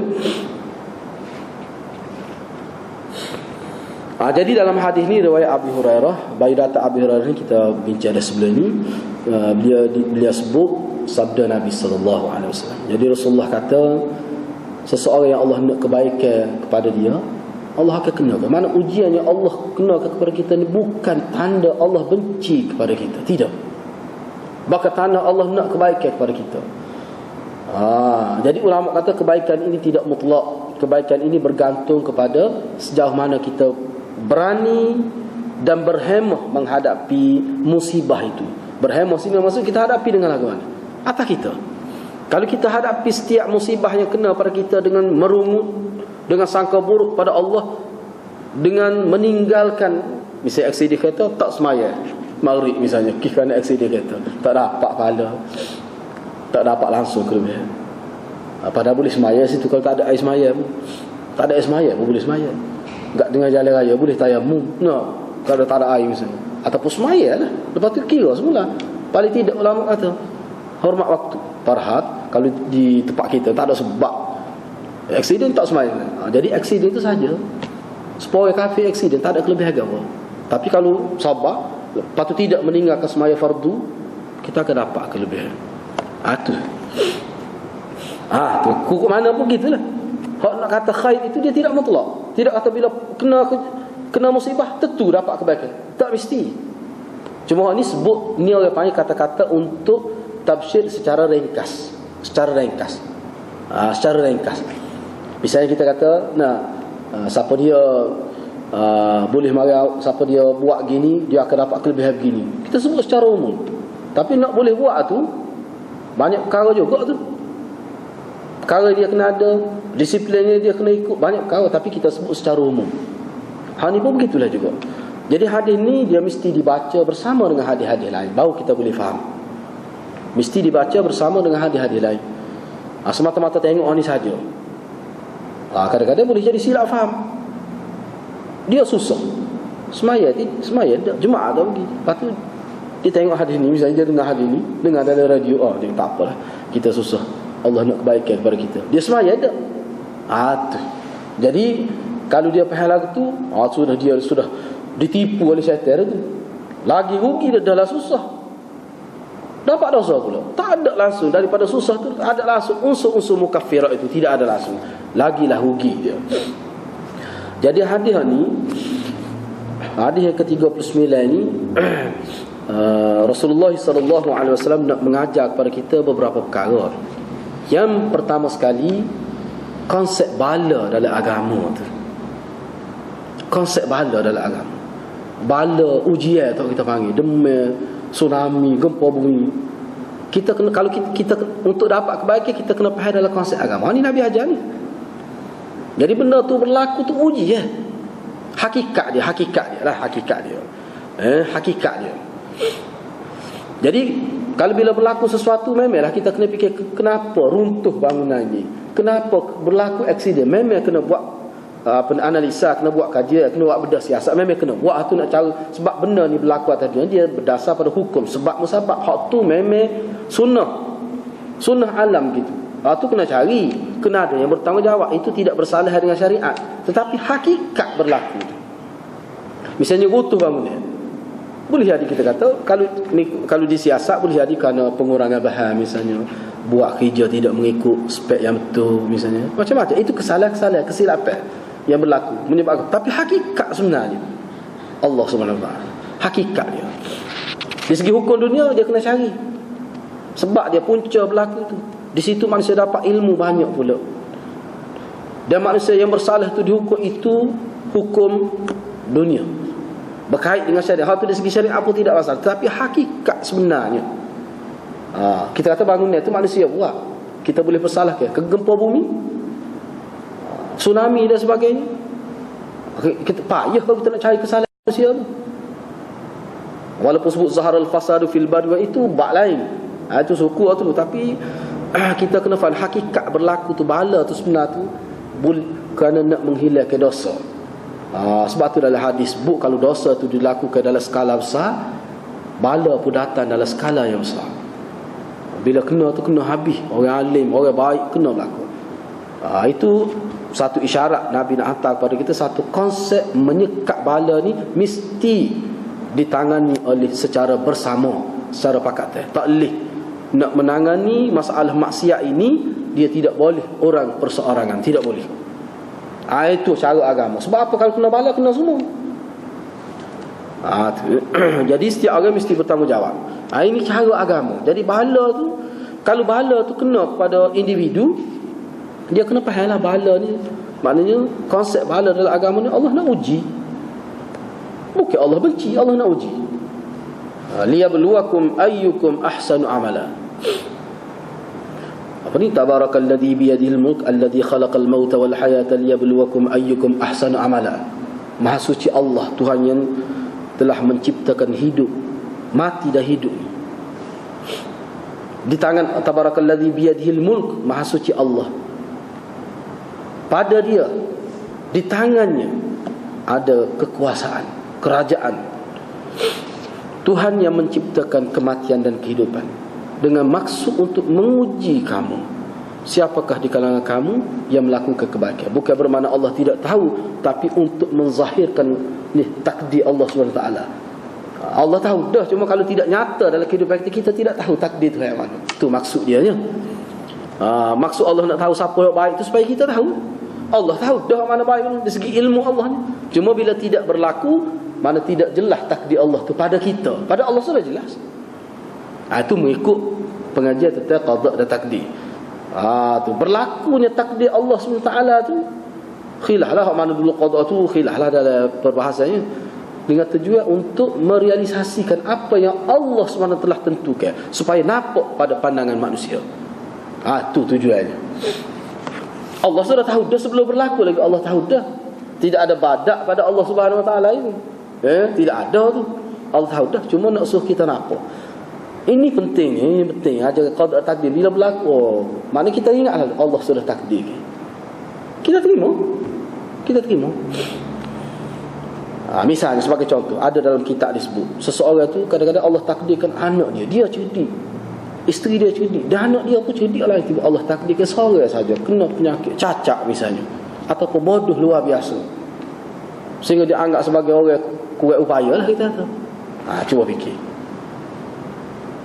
Jadi dalam hadis ni riwayat Abu Hurairah, baidata Abu Hurairah ni kita bincang dah sebelum ni. Beliau sebut sabda Nabi sallallahu alaihi wasallam. Jadi Rasulullah kata, seseorang yang Allah nak kebaikan kepada dia, Allah akan kenakan. Mana ujian yang Allah kenakan kepada kita ni bukan tanda Allah benci kepada kita. Tidak. Bahkan tanda Allah nak kebaikan kepada kita. Jadi ulama kata kebaikan ini tidak mutlak. Kebaikan ini bergantung kepada sejauh mana kita berani dan berhemah menghadapi musibah itu. Berhemah sini maksud kita hadapi dengan lagu mana? Atas kita. Kalau kita hadapi setiap musibah yang kena pada kita dengan merungut, dengan sangka buruk pada Allah, dengan meninggalkan, misalnya aksiden kereta tak semaya maghrib misalnya, kerana aksiden kereta tak dapat pahala, tak dapat langsung ke rumah. Padahal boleh semaya situ. Kalau tak ada air semaya, tak ada air semaya pun boleh semaya. Tak dengar jalan raya boleh tayamum. Kalau tak ada air misalnya, ataupun semaya lah. Lepas tu kira semula. Paling tidak ulama kata hormat waktu. Parhat kalau di tempat kita tak ada sebab aksiden tak semaya. Jadi aksiden itu saja. Supaya kafir aksiden tak ada kelebihan agama. Tapi kalau sabar, lepas tu tidak meninggalkan semaya fardu, kita akan dapat kelebihan. Tu hukum mana pun gitulah. Hak nak kata khair itu dia tidak mutlak. Tidak kata bila kena musibah tentu dapat kebaikan. Tak mesti. Cuma ni sebut ni orang panggil kata-kata untuk tafsir secara ringkas. Secara ringkas. Misalnya kita kata, siapa dia boleh marah, siapa dia buat gini, dia akan dapat kelebihan begini. Kita sebut secara umum. Tapi nak boleh buat tu banyak perkara juga tu. Perkara dia kena ada, disiplinnya dia kena ikut, banyak perkara. Tapi kita sebut secara umum. Hal ni pun begitulah juga. Jadi hadis ni dia mesti dibaca bersama dengan hadis-hadis lain, baru kita boleh faham. Mesti dibaca bersama dengan hadis-hadis lain. Semata-mata tengok ni saja, kadang-kadang boleh jadi silap faham. Dia susah semaya jemaah dah pergi. Lepas tu dia tengok hadis ni, misalnya dia dengar hadis ni, dengar dalam radio, dia tak apalah, kita susah, Allah nak kebaikan kepada kita. Dia semaya tak? Tu. Jadi kalau dia faham lagu tu, dia sudah ditipu oleh syaitan tu. Lagi rugi dia, dah lah susah, dapat dosa pula. Tak ada langsung daripada susah tu, ada langsung unsur-unsur mukaffirat itu, tidak ada langsung, lagilah rugi dia. Jadi hadis ni, hadis yang ke-39 ni, Rasulullah SAW nak mengajar kepada kita beberapa perkara. Yang pertama sekali, konsep bala dalam agama tu. Konsep bala dalam agama. Bala, ujian tu kita panggil, demam, tsunami, gempa bumi. Kita kena, kalau kita untuk dapat kebaikan, kita kena faham dalam konsep agama. Ini Nabi ajar ni. Jadi benda tu berlaku tu uji ya. Hakikat dia. Jadi kalau bila berlaku sesuatu, memanglah kita kena fikir kenapa runtuh bangunan ni, kenapa berlaku aksiden. Memang kena buat analisa, kena buat kajian, kena buat bedah siasat. Memang kena buat tu nak cari sebab benda ni berlaku atas dia berdasar pada hukum sebab musabab. Hak tu memang sunnah alam gitu. Tu kena cari. kena ada yang bertanggungjawab. Itu tidak bersalah dengan syariat, tetapi hakikat berlaku. Misalnya gotoh bangunnya, boleh jadi kita kata kalau disiasat boleh jadi kerana pengurangan bahan, misalnya buat kerja tidak mengikut spek yang betul, misalnya macam-macam. Itu kesalahan-kesalahan, kesilapan yang berlaku menyebabkan. Tapi hakikat sebenarnya Allah Subhanahu Wa Taala, hakikat dia di segi hukum dunia dia kena cari, sebab dia punca berlaku tu. Di situ manusia dapat ilmu banyak pula. Dan manusia yang bersalah tu dihukum, itu hukum dunia berkait dengan syariat. Hal tu dari segi syariat pun tidak masalah, tapi hakikat sebenarnya, kita kata bangunan itu manusia buat, kita boleh bersalah ke gempa bumi, tsunami dan sebagainya. Kita payah kalau kita nak cari kesalahan manusia tu. Walaupun sebut zaharul fasadu fil barri, itu bab lain, itu suku tu. Tapi kita kena faham hakikat berlaku tu, bala tu sebenar tu kerana nak menghilangkan dosa. Sebab tu dalam hadis sebut, kalau dosa tu dilakukan dalam skala besar, bala pun datang dalam skala yang besar. Bila kena tu kena habis. Orang alim, orang baik kena berlaku. Itu satu isyarat Nabi nak hantar kepada kita, satu konsep menyekat bala ni mesti ditangani oleh secara bersama, secara pakatan. Tak boleh nak menangani masalah maksiat ini, dia tidak boleh orang perseorangan, tidak boleh. Itu cara agama. Sebab apa? Kalau kena bala, kena semua. Jadi setiap orang mesti bertanggungjawab. Ini cara agama. Jadi bala tu, kalau bala tu kena pada individu, dia kena fahamlah bala ni. Maknanya konsep bala dalam agama ni, Allah nak uji. Bukan Allah benci, Allah nak uji. Liyabluwakum ayyukum ahsanu amala. Apa ni? Tabarakalladzi biyadihil mulk alladzi khalaqal mauta wal hayata liyabluwakum ayyukum ahsanu amala. Maha suci Allah, Tuhan yang telah menciptakan hidup, mati dan hidup. Di tangan tabarakalladzi biyadihil mulk, maha suci Allah. Pada dia, di tangannya ada kekuasaan, kerajaan. Tuhan yang menciptakan kematian dan kehidupan dengan maksud untuk menguji kamu, siapakah di kalangan kamu yang melakukan kebaikan. Bukan bermakna Allah tidak tahu, tapi untuk menzahirkan takdir Allah SWT. Allah tahu dah, cuma kalau tidak nyata dalam kehidupan kita, kita tidak tahu takdir tu yang mana. Itu maksud dia nya. Maksud Allah nak tahu siapa yang baik itu supaya kita tahu. Allah tahu dah mana baik dari segi ilmu Allah ni. Cuma bila tidak berlaku, mana tidak jelas takdir Allah tu pada kita, pada Allah sudah jelas. Itu mengikut pengajian tentang qada dan takdir. Tu berlakunya takdir Allah SWT tu, khilaf lah mana dulu qada tu, khilaf lah dalam perbahasannya, dengan tujuan untuk merealisasikan apa yang Allah SWT telah tentukan supaya nampak pada pandangan manusia. Tu tujuannya. Allah sudah tahu dah sebelum berlaku lagi, Allah tahu dah. Tidak ada badak pada Allah Subhanahu Wa Taala ini. Tidak ada tu. Allah tahu dah, cuma nak suruh kita nampak. Ini penting, ini penting. Ajar qada takdir bila berlaku, maknanya kita ingatlah Allah sudah takdir. Kita terima. Kita terima. Misalnya sebagai contoh, ada dalam kitab disebut seseorang tu kadang-kadang Allah takdirkan anak dia cerdik, isteri dia cerdik, dan anak dia pun cerdik lah. Tiba Allah takdirkan seorang saja kena penyakit cacat misalnya, ataupun bodoh luar biasa, sehingga dia anggap sebagai orang kuat upaya lah kita kata. Cuba fikir,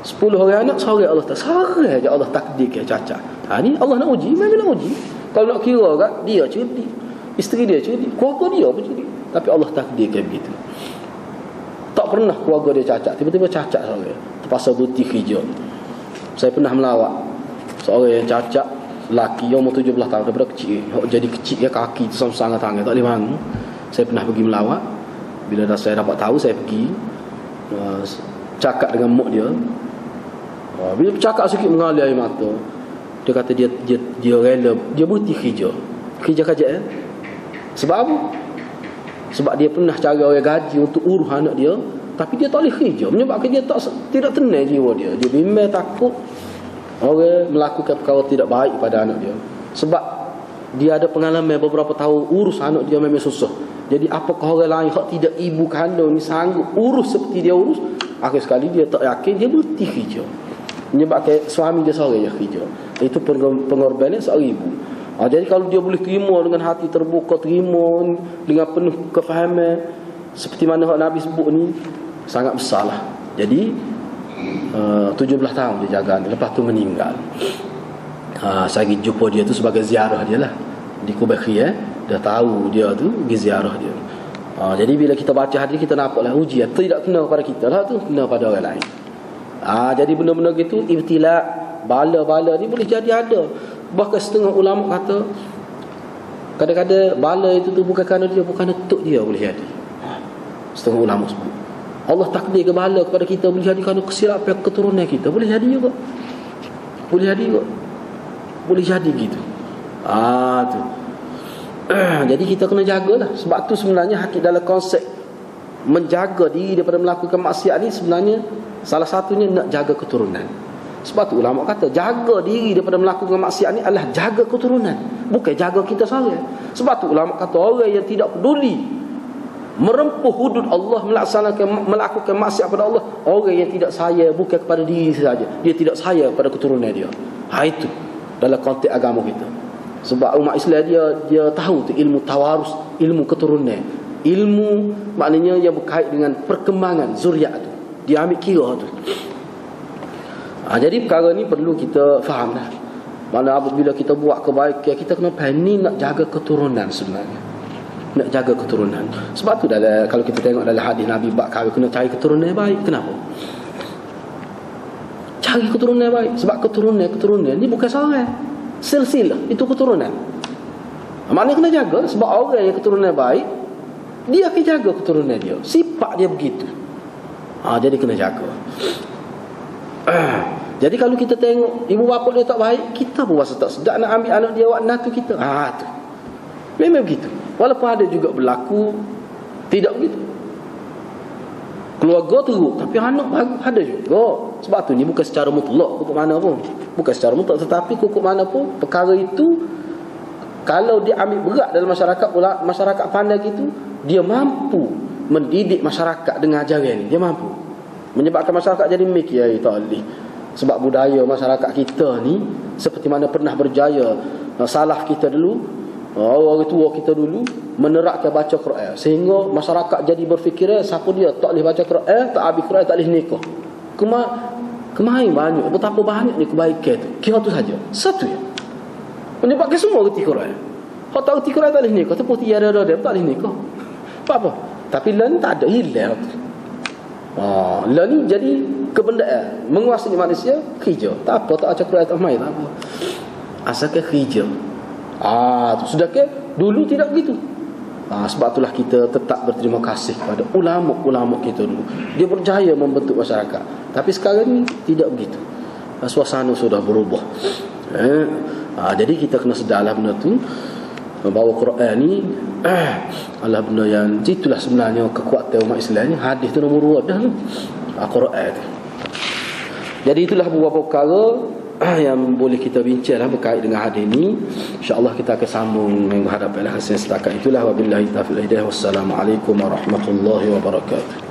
10 orang anak, seorang Allah tak, seorang aja Allah takdirkan cacat. Ni Allah nak uji, memang nak uji. Kalau nak kira kat dia cerdik, isteri dia cerdik, keluarga dia pun cerdik, tapi Allah takdirkan begitu. Tak pernah keluarga dia cacat, tiba-tiba cacat seorang, terpaksa berhenti kerja. Saya pernah melawat seorang yang cacat, lelaki yang umur 17 tahun, daripada kecil, jadi kecil ya, kaki tu sama-sama tangan tak boleh bangun. Saya pernah pergi melawat. Bila dah saya dapat tahu, saya pergi cakap dengan mak dia. Bila bercakap sikit mengalir air mata. Dia kata dia rela, dia berhenti kerja kerajaan. Sebab apa? Sebab dia pernah cari orang gaji untuk urus anak dia, tapi dia tak boleh kerja, menyebabkan dia tidak tenang jiwa dia. Dia bimbang, takut orang melakukan perkara tidak baik pada anak dia. Sebab dia ada pengalaman beberapa tahun urus anak dia memang susah. Jadi apakah orang lain hak tidak ibu kandung ni sanggup urus seperti dia urus? Akhir sekali dia tak yakin, dia berhenti kerja, menyebabkan suami dia seorang je kerja. Itu pengorbanan seorang ibu. Jadi kalau dia boleh terima dengan hati terbuka, terima dengan penuh kefahaman seperti mana Nabi sebut ni, sangat besarlah. Jadi 17 tahun dia jaga ni, lepas tu meninggal. Saya pergi jumpa dia tu sebagai ziarah dia lah di Kubekhi. Dah tahu dia tu pergi ziarah dia. Jadi bila kita baca hadis, kita nampaklah ujian tidak kena pada kita lah tu, kena pada orang lain. Jadi benda-benda gitu, ibtila, bala-bala ni boleh jadi ada. Bahkan setengah ulama kata kadang-kadang bala itu tu bukan kerana dia, bukan tok dia, boleh jadi. Setengah ulama sebut Allah takdir ke bala kepada kita boleh jadi kerana kesilapan keturunan kita, boleh jadi juga. Boleh jadi juga. Boleh jadi gitu. Tu. Jadi kita kena jagalah. Sebab tu sebenarnya hakik dalam konsep menjaga diri daripada melakukan maksiat ni, sebenarnya salah satunya nak jaga keturunan. Sebab tu ulama kata jaga diri daripada melakukan maksiat ni adalah jaga keturunan, bukan jaga kita seorang. Sebab tu ulama kata orang yang tidak peduli merempuh hudud Allah, melakukan maksiat pada Allah, orang yang tidak sayang bukan kepada diri saja, dia tidak sayang kepada keturunan dia. Itu dalam konteks agama kita. Sebab umat Islam dia tahu tu ilmu tawarus, ilmu keturunan, ilmu maknanya yang berkait dengan perkembangan zuriat tu, dia ambil kira tu. Jadi perkara ni perlu kita faham lah. Mana apabila kita buat kebaikan, kita kena faham ni nak jaga keturunan sebenarnya. Nak jaga keturunan. Sebab tu kalau kita tengok dalam hadis Nabi bab kahwin, kena cari keturunan yang baik. Kenapa? Cari keturunan yang baik. Sebab keturunan ni bukan seorang, silsilah, itu keturunan. Maknanya kena jaga. Sebab orang yang keturunan baik, dia akan jaga keturunan dia. Sifat dia begitu. Jadi kena jaga. Jadi kalau kita tengok ibu bapa dia tak baik, kita pun rasa tak sedap nak ambil anak dia buat natu kita. Tu. Memang begitu. Walaupun ada juga berlaku tidak begitu. Keluarga teruk tapi anak bagus ada juga. Sebab tu ni bukan secara mutlak kukuk mana pun. Bukan secara mutlak, tetapi kukuk mana pun perkara itu kalau dia ambil berat dalam masyarakat pandai gitu, dia mampu mendidik masyarakat dengan ajaran ni. Dia mampu menyebabkan masyarakat jadi mikir talih. Sebab budaya masyarakat kita ni seperti mana pernah berjaya salaf kita dulu, orang tua kita dulu menerapkan baca Quran, sehingga masyarakat jadi berfikir siapa dia tak boleh baca Quran, tak habis Quran, tak boleh nikah. Kemarin banyak, betapa banyak ni kebaikan tu. Kira tu saja. Satu ya. Menyebabkan semua reti Quran. Kalau tak reti Quran tak boleh nikah, tu putih ada tak boleh nikah. Apa? Tapi lain tak ada, hilang tu. Lah ni jadi kebendaan menguasai manusia kerja. Tak apa, tak baca Quran tak main, tak apa. Asalkan kerja. Tu sudah ke dulu tidak begitu. Sebab itulah kita tetap berterima kasih kepada ulama-ulama kita dulu. Dia berjaya membentuk masyarakat. Tapi sekarang ni tidak begitu. Suasana sudah berubah. Jadi kita kena sedarlah benda tu, bahawa Quran ni adalah benda yang itulah sebenarnya kekuatan umat Islam ni. Hadis tu nombor 2 dah tu, Quran tu. Jadi itulah beberapa perkara yang boleh kita bincanglah berkait dengan hadis ni. InsyaAllah kita akan sambung menghadapi hasil setakat itulah. Wabillahi taufiq wal hidayah. Wassalamualaikum warahmatullahi wabarakatuh.